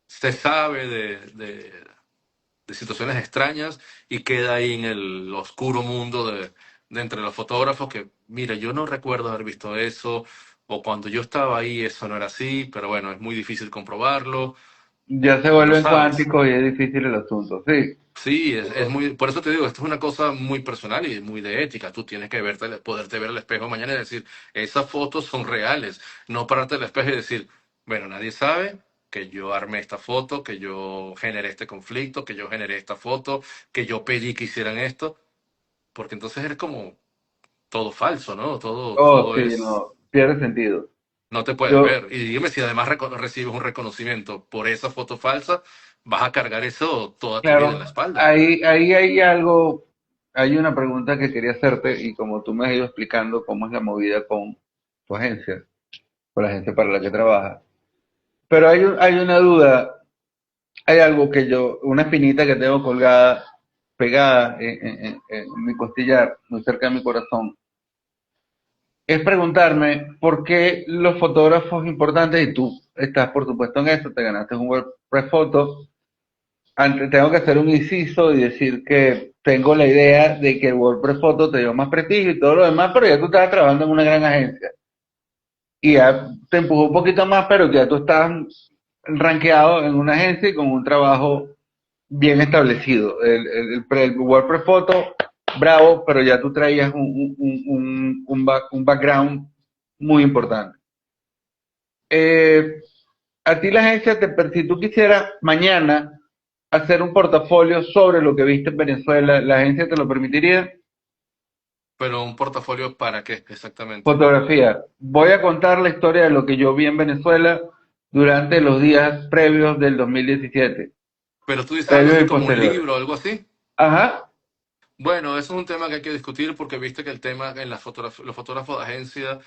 se sabe de situaciones extrañas y queda ahí en el oscuro mundo de entre los fotógrafos que, mira, yo no recuerdo haber visto eso, o cuando yo estaba ahí eso no era así, pero bueno, es muy difícil comprobarlo Ya se y lo vuelven sabes. cuánticos y es difícil el asunto. Sí. Sí, es muy, por eso te digo, esto es una cosa muy personal y muy de ética. Tú tienes que poderte ver al espejo mañana y decir, esas fotos son reales. No pararte al espejo y decir, bueno, nadie sabe que yo armé esta foto, que yo generé este conflicto, que yo generé esta foto, que yo pedí que hicieran esto, porque entonces eres como todo falso, ¿no? Oh, Todo sí, es, no, pierde sentido. no te puedes Yo, ver. Y dígame si además recibes un reconocimiento por esa foto falsa, vas a cargar eso toda tu vida en la claro, espalda. ahí hay algo, hay una pregunta que quería hacerte y como tú me has ido explicando cómo es la movida con tu agencia, con la agencia para la que trabajas. Pero hay una duda, hay algo que yo, una espinita que tengo colgada, pegada en mi costillar, muy cerca de mi corazón. Es preguntarme por qué los fotógrafos importantes, y tú estás por supuesto en eso, te ganaste un WordPress Photo, antes tengo que hacer un inciso y decir que tengo la idea de que el WordPress Photo te dio más prestigio y todo lo demás, pero ya tú estabas trabajando en una gran agencia. Y ya te empujó un poquito más, pero ya tú estás rankeado en una agencia y con un trabajo bien establecido. El WordPress Photo, bravo, pero ya tú traías un background muy importante. Eh, a ti la agencia, si tú quisieras mañana hacer un portafolio sobre lo que viste en Venezuela, ¿la agencia te lo permitiría? Pero un portafolio para qué exactamente. Fotografía. Voy a contar la historia de lo que yo vi en Venezuela durante los días previos del 2017, Pero tú dices algo previos así y como un posteriores. libro o algo así. Ajá. Bueno, eso es un tema que hay que discutir porque viste que el tema en los fotógrafos de agencia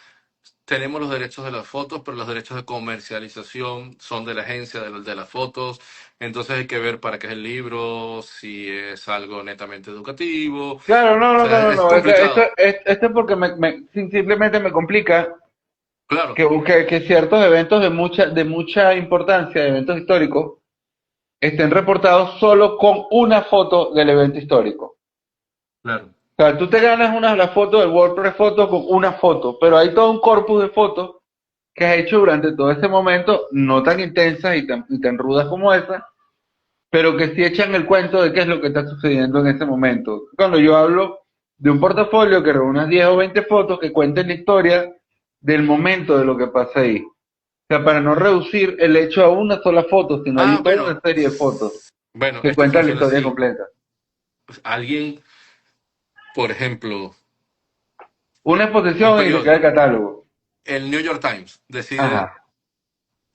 tenemos los derechos de las fotos, pero los derechos de comercialización son de la agencia de las fotos. Entonces hay que ver para qué es el libro, si es algo netamente educativo. O Claro, no, no, no, sea, no, es no. complicado. Esto es porque simplemente me complica Claro, que ciertos eventos de mucha importancia, eventos históricos, estén reportados solo con una foto del evento histórico. claro. O sea, tú te ganas la foto del WordPress Photo con una foto, pero hay todo un corpus de fotos que has hecho durante todo ese momento, no tan intensas y tan rudas como esa, pero que sí echan el cuento de qué es lo que está sucediendo en ese momento. Cuando yo hablo de un portafolio que reúne unas 10 o 20 fotos que cuenten la historia del momento de lo que pasa ahí. O sea, para no reducir el hecho a una sola foto, sino hay Ah, toda una bueno. serie de fotos Bueno, que esto cuentan la funciona historia así. completa. Pues alguien, por ejemplo, Una un exposición y se queda el periódico, catálogo. el New York Times, decide Ajá.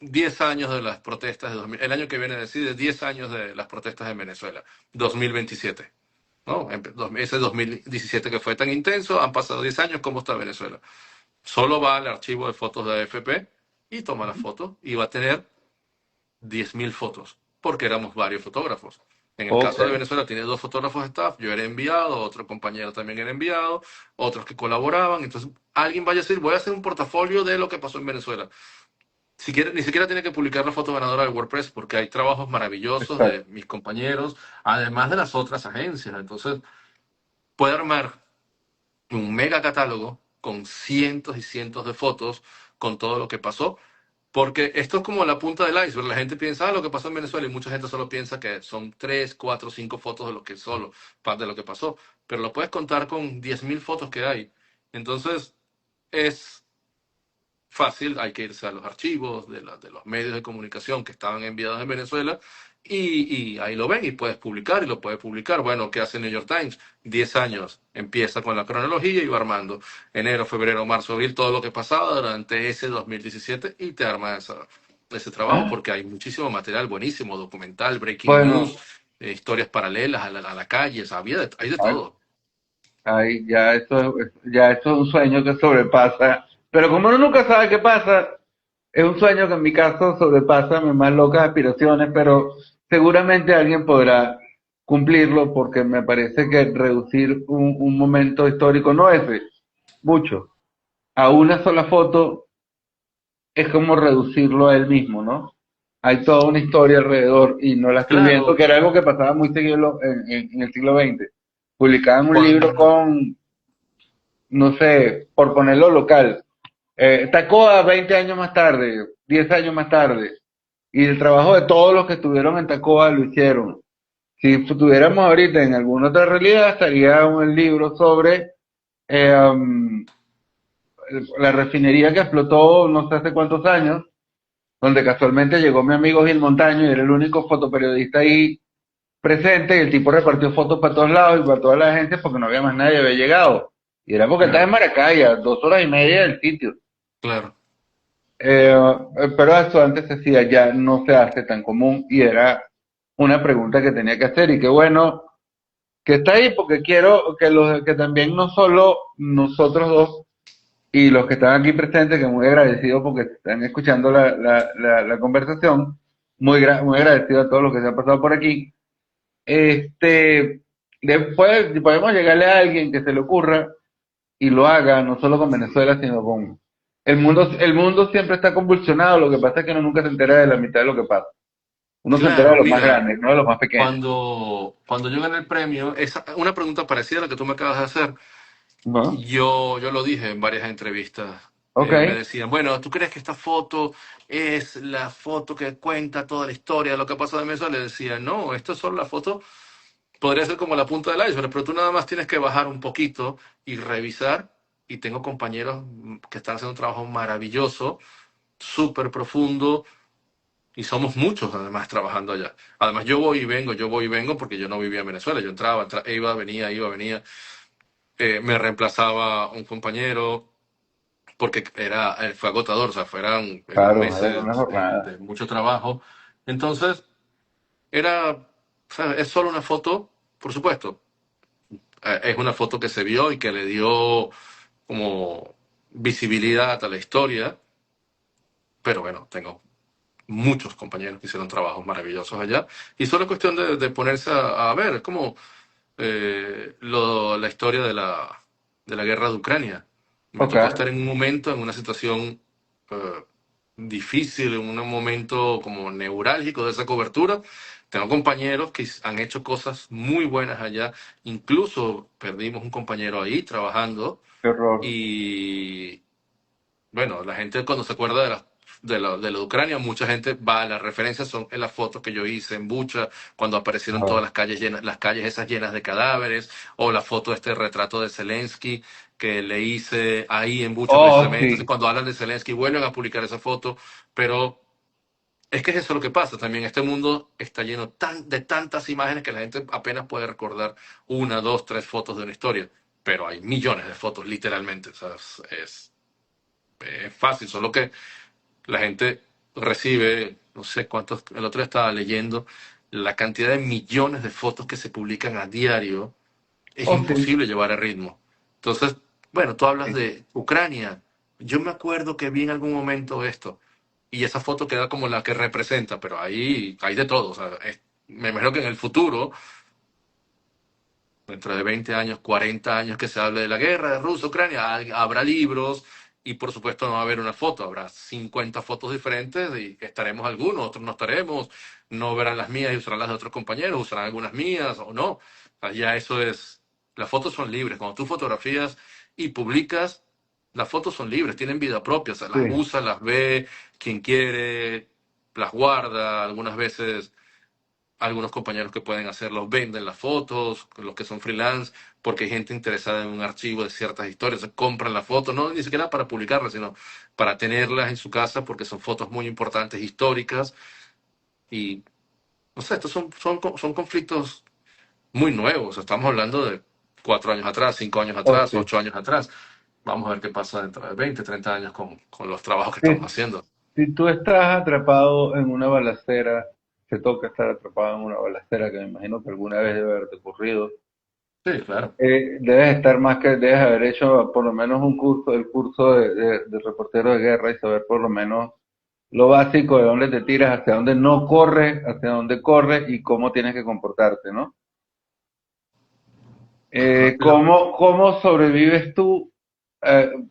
10 años de las protestas de 2000, el año que viene decide 10 años de las protestas en Venezuela, 2027. ¿No? Ese 2017 que fue tan intenso, han pasado 10 años, ¿cómo está Venezuela? Solo va al archivo de fotos de AFP y toma la foto y va a tener 10.000 fotos, porque éramos varios fotógrafos. En el Ok, caso de Venezuela tiene 2 fotógrafos de staff, yo era enviado, otro compañero también era enviado, otros que colaboraban. Entonces, alguien vaya a decir, voy a hacer un portafolio de lo que pasó en Venezuela. Ni siquiera tiene que publicar la foto ganadora de WordPress, porque hay trabajos maravillosos de exacto. mis compañeros, además de las otras agencias. Entonces, puede armar un mega catálogo con cientos y cientos de fotos con todo lo que pasó, porque esto es como la punta del iceberg. La gente piensa, lo que pasó en Venezuela, y mucha gente solo piensa que son 3, 4, 5 fotos de lo que solo, de lo que pasó, pero lo puedes contar con 10.000 fotos que hay. Entonces, es fácil, hay que irse a los archivos de los medios de comunicación que estaban enviados en Venezuela y ahí lo ven y puedes publicar y lo puedes publicar. Bueno, ¿qué hace el New York Times? 10 años, empieza con la cronología y va armando enero, febrero, marzo, abril, todo lo que pasaba durante ese 2017 y te arma ese trabajo Ah, porque hay muchísimo material buenísimo, documental, breaking news, bueno, historias paralelas a la calle, hay de ah, todo. ay, ya eso es un sueño que sobrepasa. Pero como uno nunca sabe qué pasa, es un sueño que en mi caso sobrepasa mis más locas aspiraciones, pero seguramente alguien podrá cumplirlo porque me parece que reducir un momento histórico no es mucho. A una sola foto es como reducirlo a él mismo, ¿no? Hay toda una historia alrededor y no la estoy viendo, Claro, que era algo que pasaba muy seguido en el siglo XX. Publicaban un libro cuando, con, no sé, por ponerlo local, Tacoa 20 años más tarde, 10 años más tarde, y el trabajo de todos los que estuvieron en Tacoa lo hicieron. Si estuviéramos ahorita en alguna otra realidad, estaría un libro sobre um, la refinería que explotó no sé hace cuántos años, donde casualmente llegó mi amigo Gil Montaño y era el único fotoperiodista ahí presente, y el tipo repartió fotos para todos lados y para todas las agencias porque no había más nadie, había llegado. Y era porque estaba en claro, Maracay, a 2 horas y media del sitio. claro. Pero eso antes se hacía, ya no se hace tan común y era una pregunta que tenía que hacer y qué bueno que está ahí porque quiero que también no solo nosotros dos y los que están aquí presentes, que muy agradecidos porque están escuchando la conversación, muy agradecido a todos los que se han pasado por aquí. Este, después si podemos llegarle a alguien que se le ocurra y lo haga, no solo con Venezuela, sino con el mundo siempre está convulsionado, lo que pasa es que uno nunca se entera de la mitad de lo que pasa. Uno se entera de Claro, los más mira, grandes, no de los más pequeños. cuando yo gané el premio, una pregunta parecida a la que tú me acabas de hacer, ¿No? yo lo dije en varias entrevistas. Ok, Me decían, bueno, ¿tú crees que esta foto es la foto que cuenta toda la historia de lo que ha pasado en Venezuela? Le decía, no, esto es solo la foto, podría ser como la punta del iceberg, pero tú nada más tienes que bajar un poquito y revisar. Y tengo compañeros que están haciendo un trabajo maravilloso, súper profundo, y somos muchos además trabajando allá. Además, yo voy y vengo porque yo no vivía en Venezuela. Yo entraba, iba, venía, iba, venía. Me reemplazaba un compañero porque fue agotador, o sea, eran claro, era una meses jornada. de mucho trabajo. Entonces, era, o sea, es solo una foto, por supuesto. Es una foto que se vio y que le dio como visibilidad a la historia, pero bueno, tengo muchos compañeros que hicieron trabajos maravillosos allá. Y solo es cuestión de ponerse a ver, es como la historia de la guerra de Ucrania. Me Ok, tocó estar en un momento, en una situación eh, difícil, en un momento como neurálgico de esa cobertura. Tengo compañeros que han hecho cosas muy buenas allá. Incluso perdimos un compañero ahí trabajando qué horror. y bueno, la gente cuando se acuerda de la de Ucrania, mucha gente va, las referencias son en las fotos que yo hice en Bucha, cuando aparecieron Ajá. todas las calles llenas, las calles esas llenas de cadáveres, o la foto de este retrato de Zelensky que le hice ahí en Bucha Oh, precisamente. Entonces, sí, cuando hablan de Zelensky, vuelven a publicar esa foto, pero es que es eso lo que pasa también. Este mundo está lleno de tantas imágenes que la gente apenas puede recordar una, dos, tres fotos de una historia, pero hay millones de fotos, literalmente. O sea, es fácil, solo que la gente recibe, no sé cuántos, el otro día estaba leyendo, la cantidad de millones de fotos que se publican a diario, es oh, sí. imposible llevar el ritmo. Entonces, bueno, tú hablas Sí. de Ucrania. Yo me acuerdo que vi en algún momento esto. y esa foto queda como la que representa, pero ahí hay de todo. O sea, me imagino que en el futuro, dentro de 20 años, 40 años que se hable de la guerra de Rusia, Ucrania, habrá libros y por supuesto no va a haber una foto, habrá 50 fotos diferentes y estaremos algunos, otros no estaremos, no verán las mías y usarán las de otros compañeros, usarán algunas mías o no. O sea, ya eso es, las fotos son libres. Cuando tú fotografías y publicas, las fotos son libres, tienen vida propia, o sea, las Sí, usa, las ve, quien quiere, las guarda, algunas veces algunos compañeros que pueden hacerlo venden las fotos, los que son freelance, porque hay gente interesada en un archivo de ciertas historias, compran la foto, no ni siquiera para publicarlas, sino para tenerlas en su casa, porque son fotos muy importantes, históricas, y no sé, estos son conflictos muy nuevos, estamos hablando de 4 años atrás, 5 años oh, atrás, sí. 8 años atrás. Vamos a ver qué pasa dentro de 20, 30 años con los trabajos que estamos Sí, haciendo. si tú estás atrapado en una balacera, te toca estar atrapado en una balacera que me imagino que alguna vez debe haberte ocurrido. Sí, claro. Debes estar más que, debes haber hecho por lo menos un curso, el curso de reportero de guerra y saber por lo menos lo básico de dónde te tiras, hacia dónde no corres, hacia dónde corres y cómo tienes que comportarte, ¿no? Ajá. ¿Cómo sobrevives tú?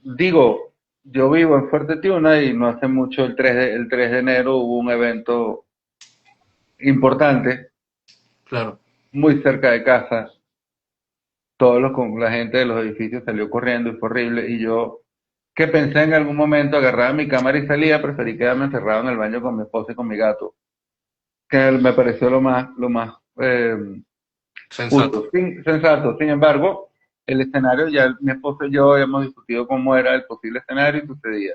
Digo, yo vivo en Fuerte Tiuna y no hace mucho, el 3 de enero hubo un evento importante, Claro. muy cerca de casa. La gente de los edificios salió corriendo y fue horrible. Y yo, que pensé en algún momento, agarraba mi cámara y salía, preferí quedarme encerrado en el baño con mi esposa y con mi gato, que me pareció lo más Sensato. justo, sensato. Sin embargo, el escenario, ya mi esposo y yo habíamos discutido cómo era el posible escenario y sucedía.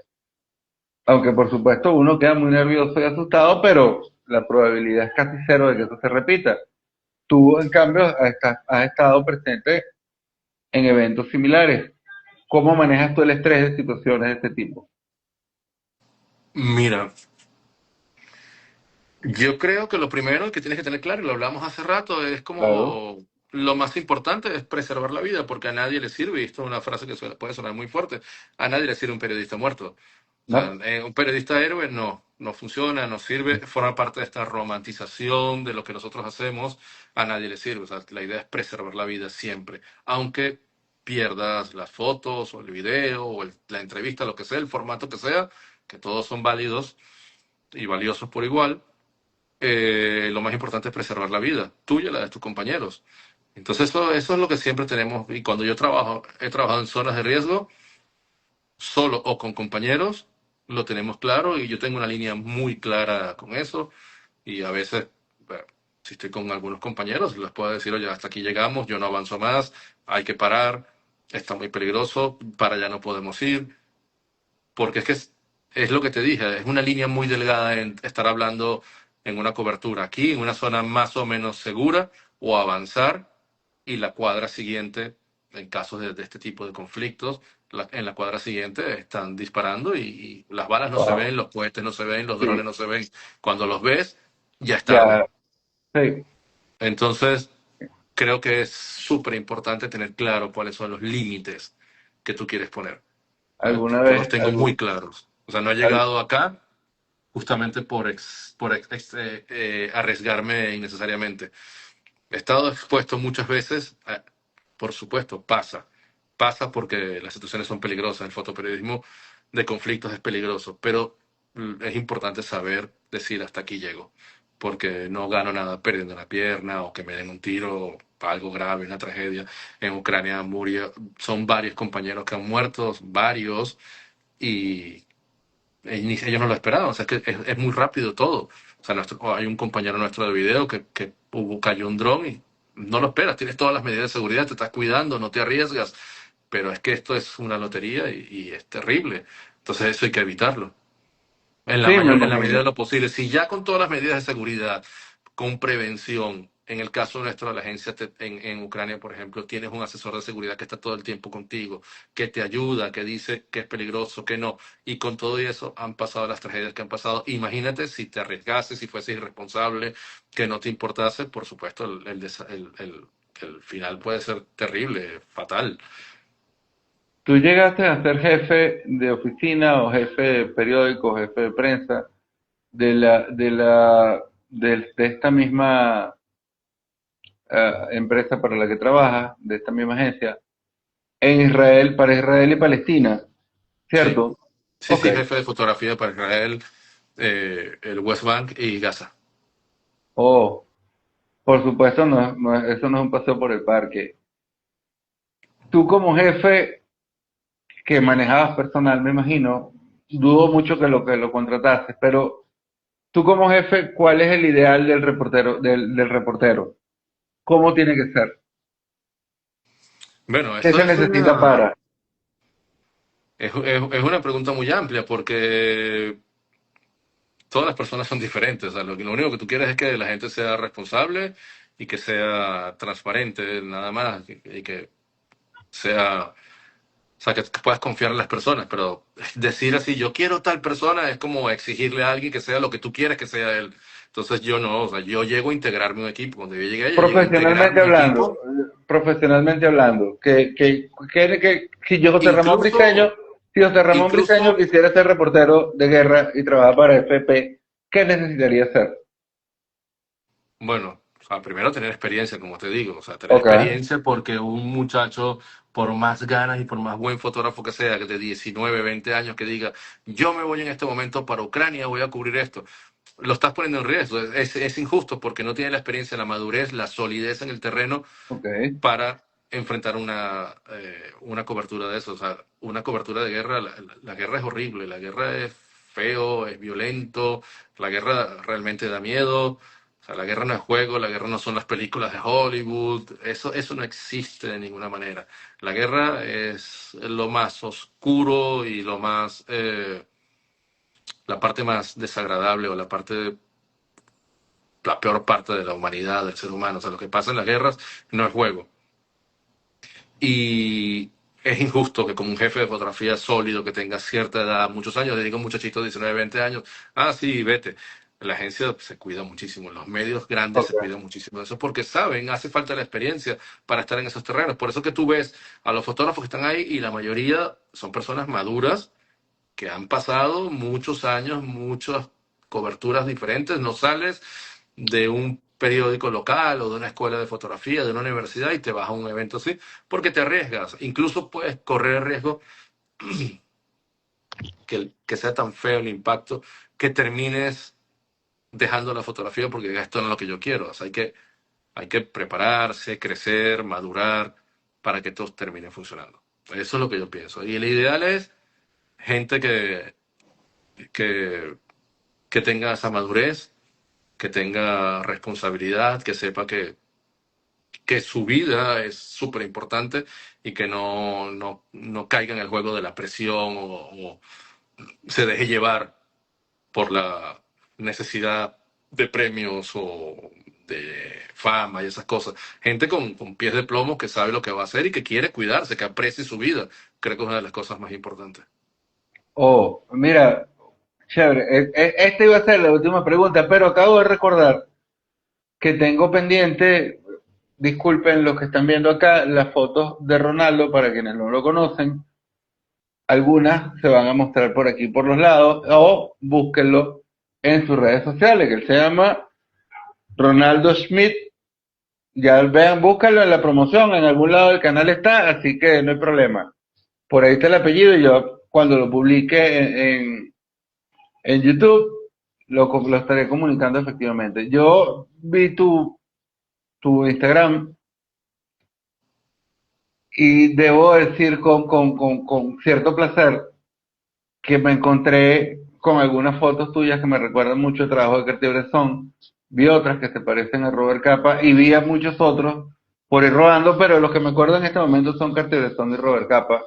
Aunque por supuesto uno queda muy nervioso y asustado, pero la probabilidad es casi cero de que eso se repita. Tú, en cambio, has estado presente en eventos similares. ¿Cómo manejas tú el estrés de situaciones de este tipo? Mira, yo creo que lo primero que tienes que tener claro, y lo hablamos hace rato, es Claro, como lo más importante es preservar la vida, porque a nadie le sirve, y esto es una frase que puede sonar muy fuerte, a nadie le sirve un periodista muerto. O sea, ¿no? un periodista héroe no funciona, no sirve, forma parte de esta romantización de lo que nosotros hacemos, a nadie le sirve. O sea, la idea es preservar la vida siempre, aunque pierdas las fotos o el video o la entrevista, lo que sea, el formato que sea, que todos son válidos y valiosos por igual. Lo más importante es preservar la vida, tuya y la de tus compañeros. Entonces eso es lo que siempre tenemos. Y cuando yo he trabajado en zonas de riesgo, solo o con compañeros, lo tenemos claro y yo tengo una línea muy clara con eso. Y a veces, bueno, si estoy con algunos compañeros, les puedo decir, oye, hasta aquí llegamos, yo no avanzo más, hay que parar, está muy peligroso, para allá no podemos ir. Porque es lo que te dije, es una línea muy delgada en estar hablando en una cobertura aquí, en una zona más o menos segura, o avanzar y la cuadra siguiente, en casos de este tipo de conflictos, en la cuadra siguiente están disparando y las balas no se ven, Wow. los cohetes no se ven, los drones Sí, no se ven. Cuando los ves, ya es tarde. ya, sí. Entonces, creo que es súper importante tener claro cuáles son los límites que tú quieres poner. ¿Alguna Yo los vez, tengo muy claros. O sea, no he al- llegado acá justamente por arriesgarme innecesariamente. He estado expuesto muchas veces, por supuesto, pasa porque las situaciones son peligrosas. El fotoperiodismo de conflictos es peligroso, pero es importante saber decir hasta aquí llego, porque no gano nada perdiendo una pierna o que me den un tiro, algo grave, una tragedia. En Ucrania son varios compañeros que han muerto, varios, y ellos no lo esperaban, o sea, es que es muy rápido todo. O sea, hay un compañero nuestro de video que cayó un dron y no lo esperas, tienes todas las medidas de seguridad, te estás cuidando, no te arriesgas, pero es que esto es una lotería y es terrible. Entonces eso hay que evitarlo sí, me en la medida de imagino. lo posible. Si ya con todas las medidas de seguridad, con prevención, en el caso nuestro de la agencia en Ucrania, por ejemplo, tienes un asesor de seguridad que está todo el tiempo contigo, que te ayuda, que dice que es peligroso, que no. Y con todo eso han pasado las tragedias que han pasado. Imagínate si te arriesgases, si fueses irresponsable, que no te importase, por supuesto, el final puede ser terrible, fatal. ¿Tú llegaste a ser jefe de oficina o jefe de periódico, jefe de prensa? de esta misma empresa para la que trabaja, de esta misma agencia, en Israel, para Israel y Palestina, Sí, ¿cierto? sí, Ok. sí, jefe de fotografía para Israel, el West Bank y Gaza. Oh, por supuesto, eso no es un paseo por el parque. Tú como jefe que manejabas personal, me imagino, dudo mucho que lo contratases, pero tú como jefe, ¿cuál es el ideal del reportero, del reportero? ¿Cómo tiene que ser? Bueno, ¿Qué eso se necesita para? es una pregunta muy amplia porque todas las personas son diferentes. O sea, lo único que tú quieres es que la gente sea responsable y que sea transparente, nada más, y que sea, o sea, que puedas confiar en las personas, pero decir así, yo quiero tal persona, es como exigirle a alguien que sea lo que tú quieres que sea él. Entonces yo no, o sea, yo llego a integrarme a un equipo. Cuando yo llegué a integrarme a un equipo, Profesionalmente hablando, incluso, Si José Ramón Briceño incluso, quisiera ser reportero de guerra y trabajar para FP, ¿qué necesitaría hacer? bueno, o sea, primero tener experiencia, como te digo, o sea, tener Ok, experiencia porque un muchacho, por más ganas y por más buen fotógrafo que sea, que de 19, 20 años, que diga, yo me voy en este momento para Ucrania, voy a cubrir esto, lo estás poniendo en riesgo. Es injusto porque no tiene la experiencia, la madurez, la solidez en el terreno ok. para enfrentar una cobertura de eso. O sea, una cobertura de guerra, la guerra es horrible, la guerra es feo, es violento, la guerra realmente da miedo. O sea, la guerra no es juego, la guerra no son las películas de Hollywood, eso no existe de ninguna manera. La guerra es lo más oscuro y lo más, la parte más desagradable o la peor parte de la humanidad, del ser humano. O sea, lo que pasa en las guerras no es juego. Y es injusto que como un jefe de fotografía sólido que tenga cierta edad, muchos años, le diga a un muchachito de 19, 20 años, ah, sí, vete. La agencia se cuida muchísimo, los medios grandes se Ok. cuidan muchísimo de eso porque saben, hace falta la experiencia para estar en esos terrenos. Por eso que tú ves a los fotógrafos que están ahí y la mayoría son personas maduras que han pasado muchos años, muchas coberturas diferentes. No sales de un periódico local o de una escuela de fotografía, de una universidad y te vas a un evento así, porque te arriesgas. Incluso puedes correr el riesgo que sea tan feo el impacto que termines dejando la fotografía porque esto no es lo que yo quiero. O sea, hay que prepararse, crecer, madurar para que todo termine funcionando. Eso es lo que yo pienso. Y el ideal es gente que, que tenga esa madurez, que tenga responsabilidad, que sepa que su vida es súper importante y que no caiga en el juego de la presión o se deje llevar por la necesidad de premios o de fama y esas cosas. Gente con pies de plomo que sabe lo que va a hacer y que quiere cuidarse, que aprecie su vida. Creo que es una de las cosas más importantes. Oh, mira, chévere. Esta iba a ser la última pregunta, pero acabo de recordar que tengo pendiente, disculpen los que están viendo acá, las fotos de Ronaldo, para quienes no lo conocen. Algunas se van a mostrar por aquí por los lados o búsquenlo en sus redes sociales, que él se llama Ronaldo Schmidt. Ya vean, búscalo en la promoción, en algún lado del canal está, así que no hay problema. Por ahí está el apellido y yo cuando lo publique en YouTube lo estaré comunicando efectivamente. Yo vi tu Instagram y debo decir con cierto placer que me encontré con algunas fotos tuyas que me recuerdan mucho el trabajo de Cartier-Bresson. Vi otras que se parecen a Robert Capa y vi a muchos otros por ir rodando, pero los que me acuerdo en este momento son Cartier-Bresson y Robert Capa.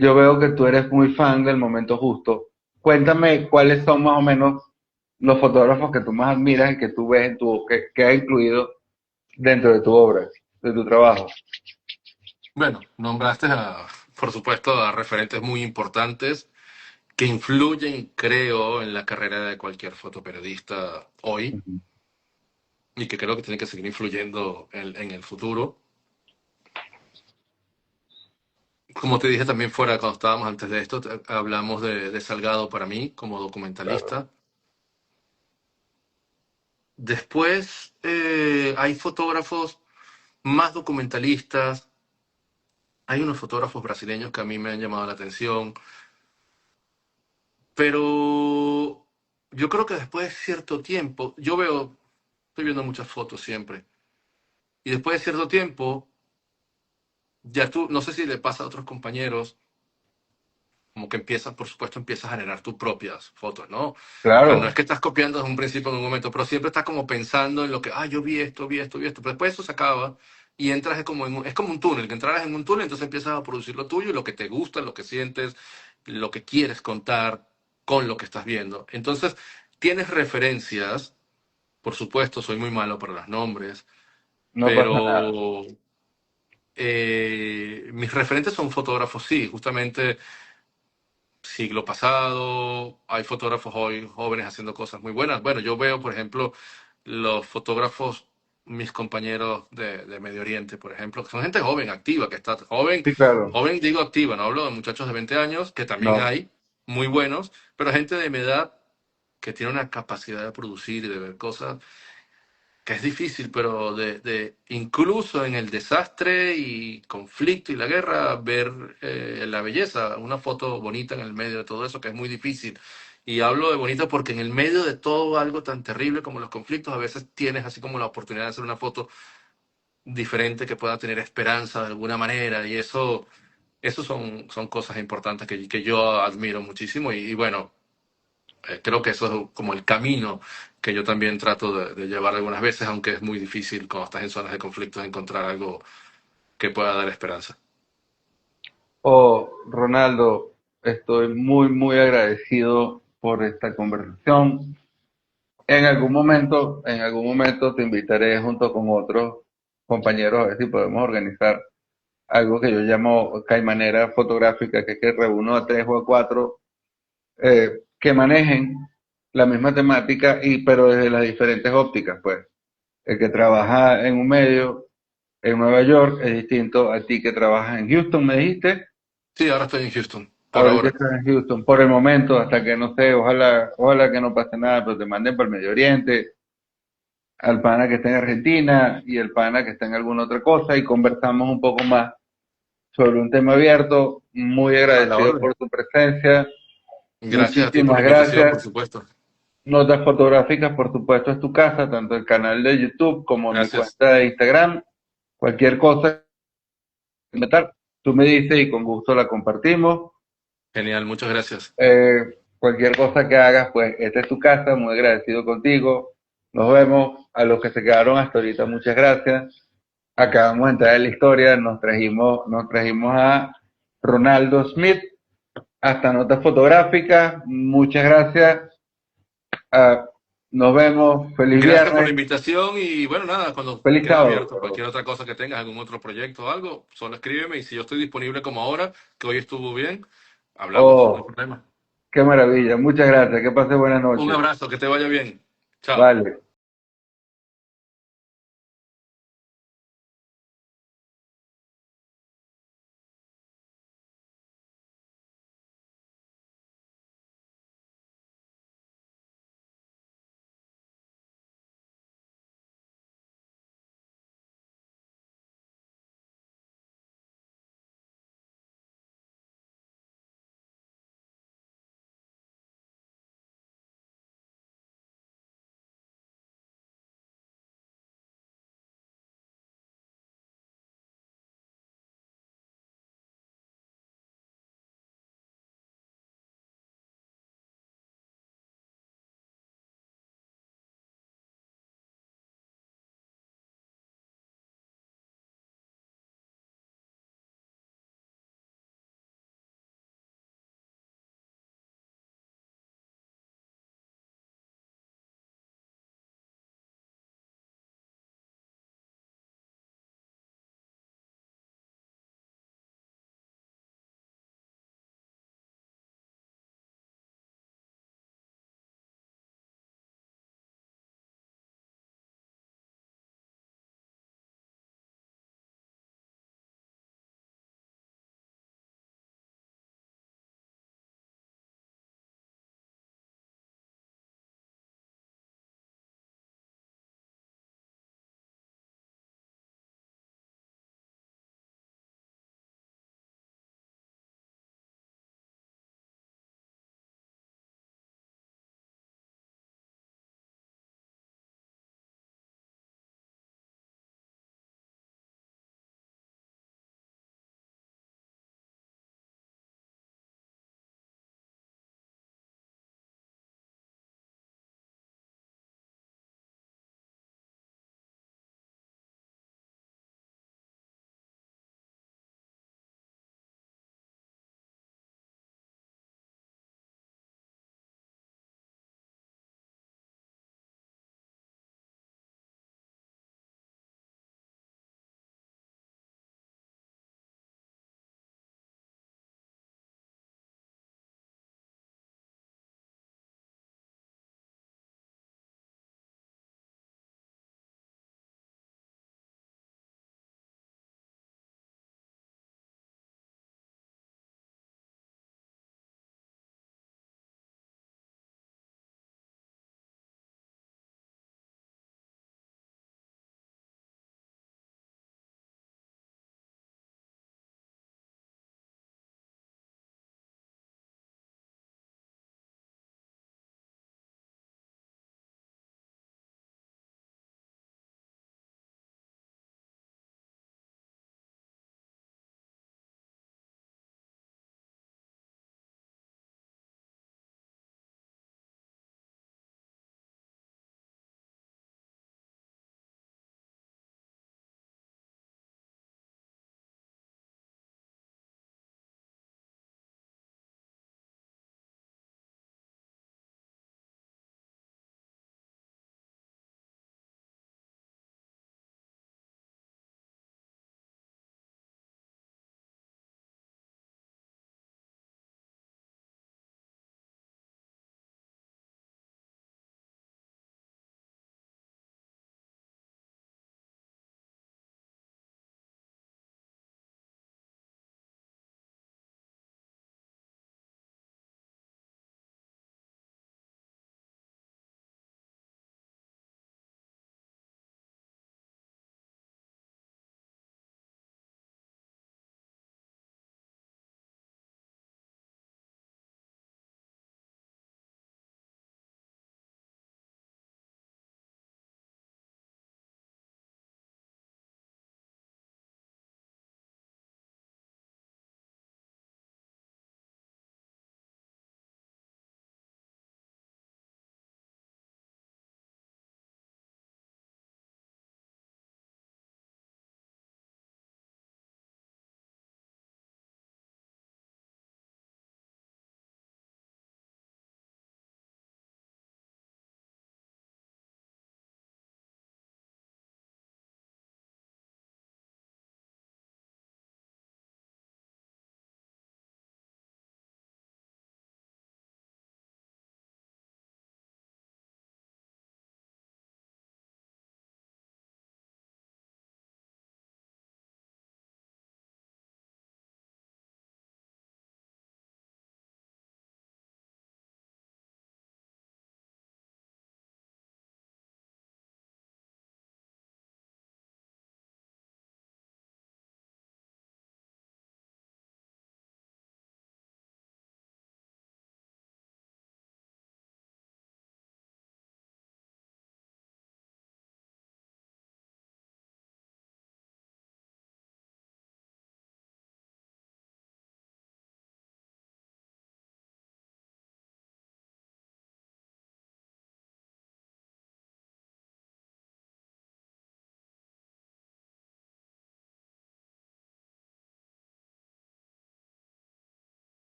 Yo veo que tú eres muy fan del Momento Justo. Cuéntame cuáles son más o menos los fotógrafos que tú más admiras y que tú ves que ha incluido dentro de tu obra, de tu trabajo. Bueno, nombraste, por supuesto, a referentes muy importantes que influyen, creo, en la carrera de cualquier fotoperiodista hoy y que creo que tienen que seguir influyendo en el futuro. Como te dije también fuera, cuando estábamos antes de esto, hablamos de Salgado para mí como Claro. documentalista. Después hay fotógrafos más documentalistas. Hay unos fotógrafos brasileños que a mí me han llamado la atención, pero yo creo que después de cierto tiempo, estoy viendo muchas fotos siempre, y después de cierto tiempo, ya tú, no sé si le pasa a otros compañeros, como que empiezas, por supuesto, empiezas a generar tus propias fotos, ¿no? O sea, no es Claro, que estás copiando desde un principio en un momento, pero siempre estás como pensando en lo que, yo vi esto, vi esto, vi esto, pero después eso se acaba y entras es como un túnel, que entraras en un túnel, entonces empiezas a producir lo tuyo y lo que te gusta, lo que sientes, lo que quieres contar con lo que estás viendo. Entonces, tienes referencias, por supuesto, soy muy malo para los nombres, no pasa nada. pero mis referentes son fotógrafos, sí, justamente siglo pasado, hay fotógrafos hoy jóvenes haciendo cosas muy buenas. Bueno, yo veo, por ejemplo, los fotógrafos, mis compañeros de Medio Oriente, por ejemplo, que son gente joven, activa, que está joven, Sí, claro. joven digo activa, no hablo de muchachos de 20 años, que también No. hay, muy buenos, pero gente de mi edad que tiene una capacidad de producir y de ver cosas que es difícil, pero incluso en el desastre y conflicto y la guerra, ver la belleza, una foto bonita en el medio de todo eso, que es muy difícil. Y hablo de bonita porque en el medio de todo algo tan terrible como los conflictos, a veces tienes así como la oportunidad de hacer una foto diferente que pueda tener esperanza de alguna manera. Y eso son cosas importantes que yo admiro muchísimo. Y bueno, creo que eso es como el camino que yo también trato de llevar algunas veces, aunque es muy difícil cuando estás en zonas de conflicto encontrar algo que pueda dar esperanza. Oh, Ronaldo, estoy muy, muy agradecido por esta conversación. En algún momento te invitaré junto con otros compañeros a ver si podemos organizar algo que yo llamo caimanera fotográfica, que es que reúno a tres o a cuatro que manejen la misma temática y pero desde las diferentes ópticas, pues. El que trabaja en un medio en Nueva York es distinto a ti que trabajas en Houston, me dijiste. Sí, ahora estoy en Houston, por Ahorita ahora. estás en Houston, por el momento, hasta que no sé, ojalá que no pase nada, pero te manden para el Medio Oriente, al pana que está en Argentina y el pana que está en alguna otra cosa y conversamos un poco más sobre un tema abierto. Muy A la agradecido orden. por tu presencia. Gracias a ti por Muchísimas la invitación, por gracias. supuesto. Notas fotográficas, por supuesto, es tu casa, tanto el canal de YouTube como mi Gracias. cuenta de Instagram. Cualquier cosa que meter, tú me dices y con gusto la compartimos. Genial, muchas gracias. Cualquier cosa que hagas, pues esta es tu casa, muy agradecido contigo. Nos vemos. A los que se quedaron hasta ahorita, muchas gracias. Acabamos de entrar en la historia, nos trajimos a Ronaldo Smith, hasta notas fotográficas. Muchas gracias. Ah, nos vemos. Feliz Gracias por la viernes. invitación y bueno, nada, cuando Feliz queda sábado, abierto perdón. cualquier otra cosa que tengas, algún otro proyecto o algo, solo escríbeme y si yo estoy disponible como ahora, que hoy estuvo bien, hablamos, no hay Oh, problema. qué maravilla. Muchas gracias. Que pase buenas Un noches. abrazo, que te vaya bien. Chao. Vale.